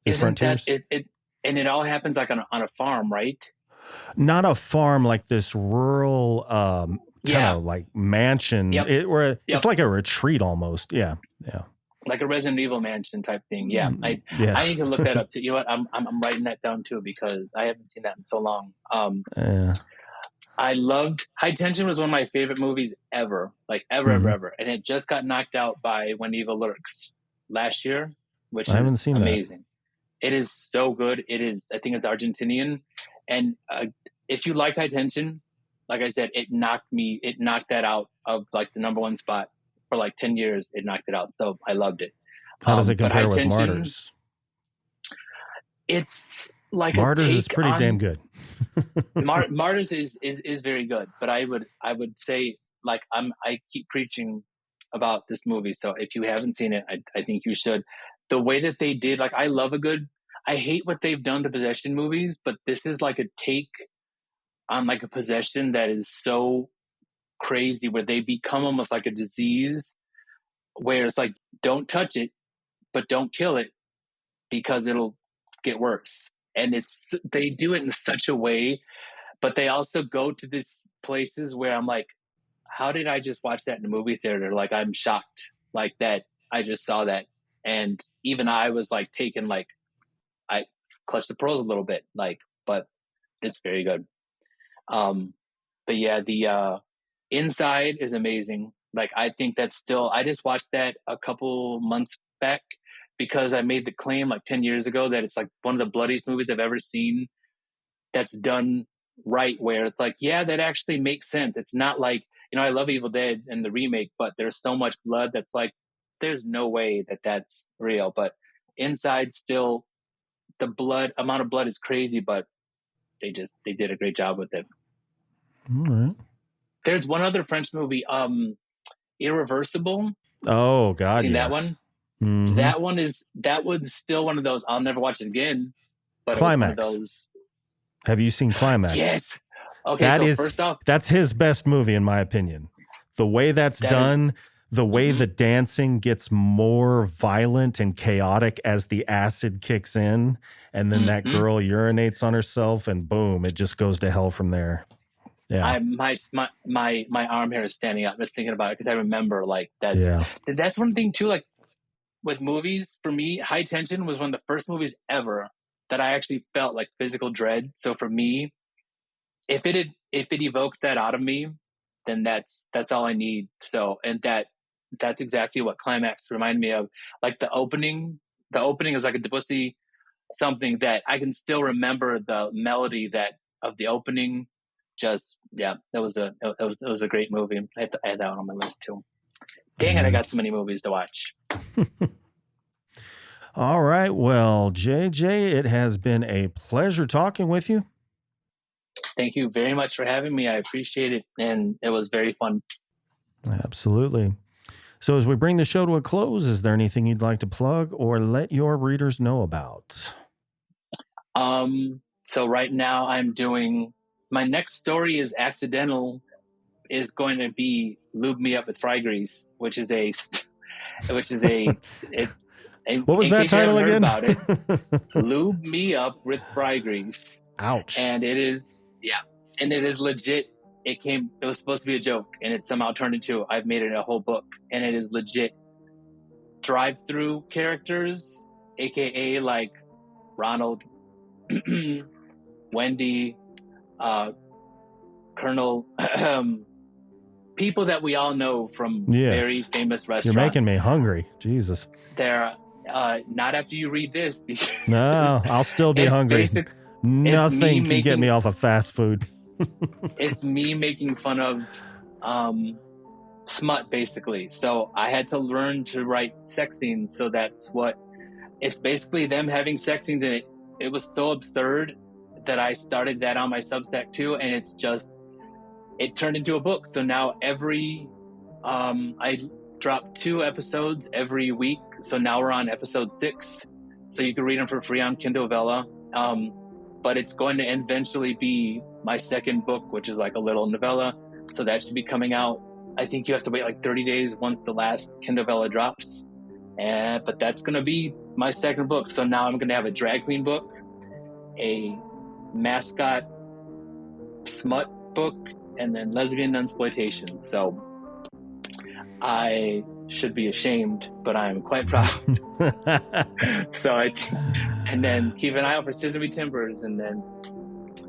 Isn't that it? And it all happens like on a farm, right? Not a farm, like this rural kind of like mansion. Yep. It's like a retreat almost. Yeah. Yeah. Like a Resident Evil mansion type thing. Yeah. I need to look that up too. You know what? I'm writing that down too because I haven't seen that in so long. I loved High Tension was one of my favorite movies ever. Like ever. And it just got knocked out by When Evil Lurks last year, which I haven't seen amazing. That. It is so good. I think it's Argentinian. And if you like High Tension, like I said, it knocked that out of like the number one spot for like 10 years. It knocked it out. So I loved it. How does it compare with Martyrs? It's like Martyrs is pretty damn good. Martyrs is very good, but I would say like I keep preaching about this movie. So if you haven't seen it, I think you should. The way that they did, like I hate what they've done to possession movies, but this is like a take on like a possession that is so crazy where they become almost like a disease where it's like, don't touch it, but don't kill it because it'll get worse. And they do it in such a way, but they also go to these places where I'm like, how did I just watch that in a movie theater? Like, I'm shocked like that. I just saw that. And even I was like taken, like I clutched the pearls a little bit, like, but it's very good. But yeah, the Inside is amazing. Like, I think I just watched that a couple months back because I made the claim like 10 years ago that it's like one of the bloodiest movies I've ever seen that's done right, where it's like, yeah, that actually makes sense. It's not like, I love Evil Dead and the remake, but there's so much blood that's like, there's no way that that's real. But Inside still, the amount of blood is crazy, but they did a great job with it. All right. There's one other French movie, Irreversible. Oh God, seen yes. that one? Mm-hmm. That was still one of those. I'll never watch it again. But Climax. It was one of those. Have you seen Climax? Yes. Okay. First off, that's his best movie in my opinion. The way that's done. The way the dancing gets more violent and chaotic as the acid kicks in, and then that girl urinates on herself, and boom, it just goes to hell from there. Yeah, my arm hair is standing up just thinking about it because I remember like that. Yeah, that's one thing too. Like with movies, for me, High Tension was one of the first movies ever that I actually felt like physical dread. So for me, if it evokes that out of me, then that's all I need. So, and that's exactly what climax reminded me of. Like the opening is like a Debussy something that I can still remember the melody of the opening. Just, yeah, it was a great movie. I had that one on my list too. Dang it, I got so many movies to watch. All right. Well, JJ, it has been a pleasure talking with you. Thank you very much for having me. I appreciate it. And it was very fun. Absolutely. So as we bring the show to a close, is there anything you'd like to plug or let your readers know about? So right now I'm doing, my next story is going to be Lube Me Up with Fry Grease, which is a what was that title again? About it, Lube Me Up with Fry Grease. Ouch. And it is legit. It was supposed to be a joke, and it somehow turned into, I've made it a whole book, and it is legit drive-through characters, aka like Ronald, Wendy, Colonel, people that we all know from very famous restaurants. You're making me hungry. Jesus. They're not after you read this. No, I'll still be hungry. Nothing can get me off of fast food. It's me making fun of smut, basically. So I had to learn to write sex scenes. So it's basically them having sex scenes in it. It was so absurd that I started that on my Substack too, and it turned into a book. So now I drop 2 episodes every week. So now we're on episode 6. So you can read them for free on Kindle Vella. But it's going to eventually be my second book, which is like a little novella. So that should be coming out. I think you have to wait like 30 days once the last Kindle Vella drops. But that's going to be my second book. So now I'm going to have a drag queen book, a mascot smut book, and then lesbian exploitation. So I should be ashamed, but I'm quite proud. And then keep an eye out for Sesame Timbers, and then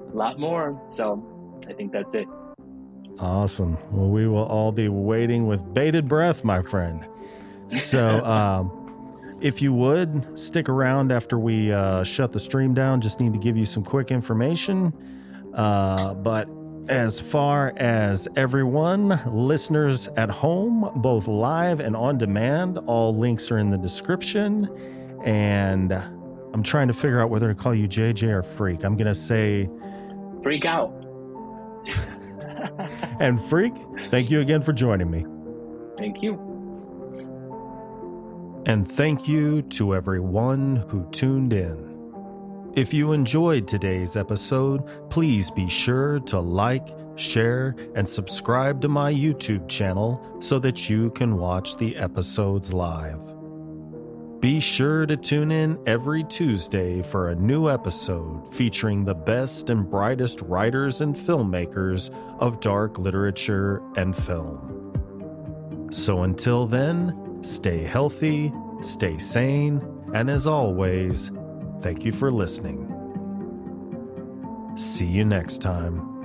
a lot more. So I think that's it. Awesome. Well, we will all be waiting with bated breath, my friend. So if you would stick around after we shut the stream down, just need to give you some quick information. But as far as everyone, listeners at home, both live and on demand, all links are in the description. And I'm trying to figure out whether to call you JJ or Phrique. I'm going to say Freak out. And Phrique, thank you again for joining me. Thank you. And thank you to everyone who tuned in. If you enjoyed today's episode, please be sure to like, share, and subscribe to my YouTube channel so that you can watch the episodes live. Be sure to tune in every Tuesday for a new episode featuring the best and brightest writers and filmmakers of dark literature and film. So until then, stay healthy, stay sane, and as always, thank you for listening. See you next time.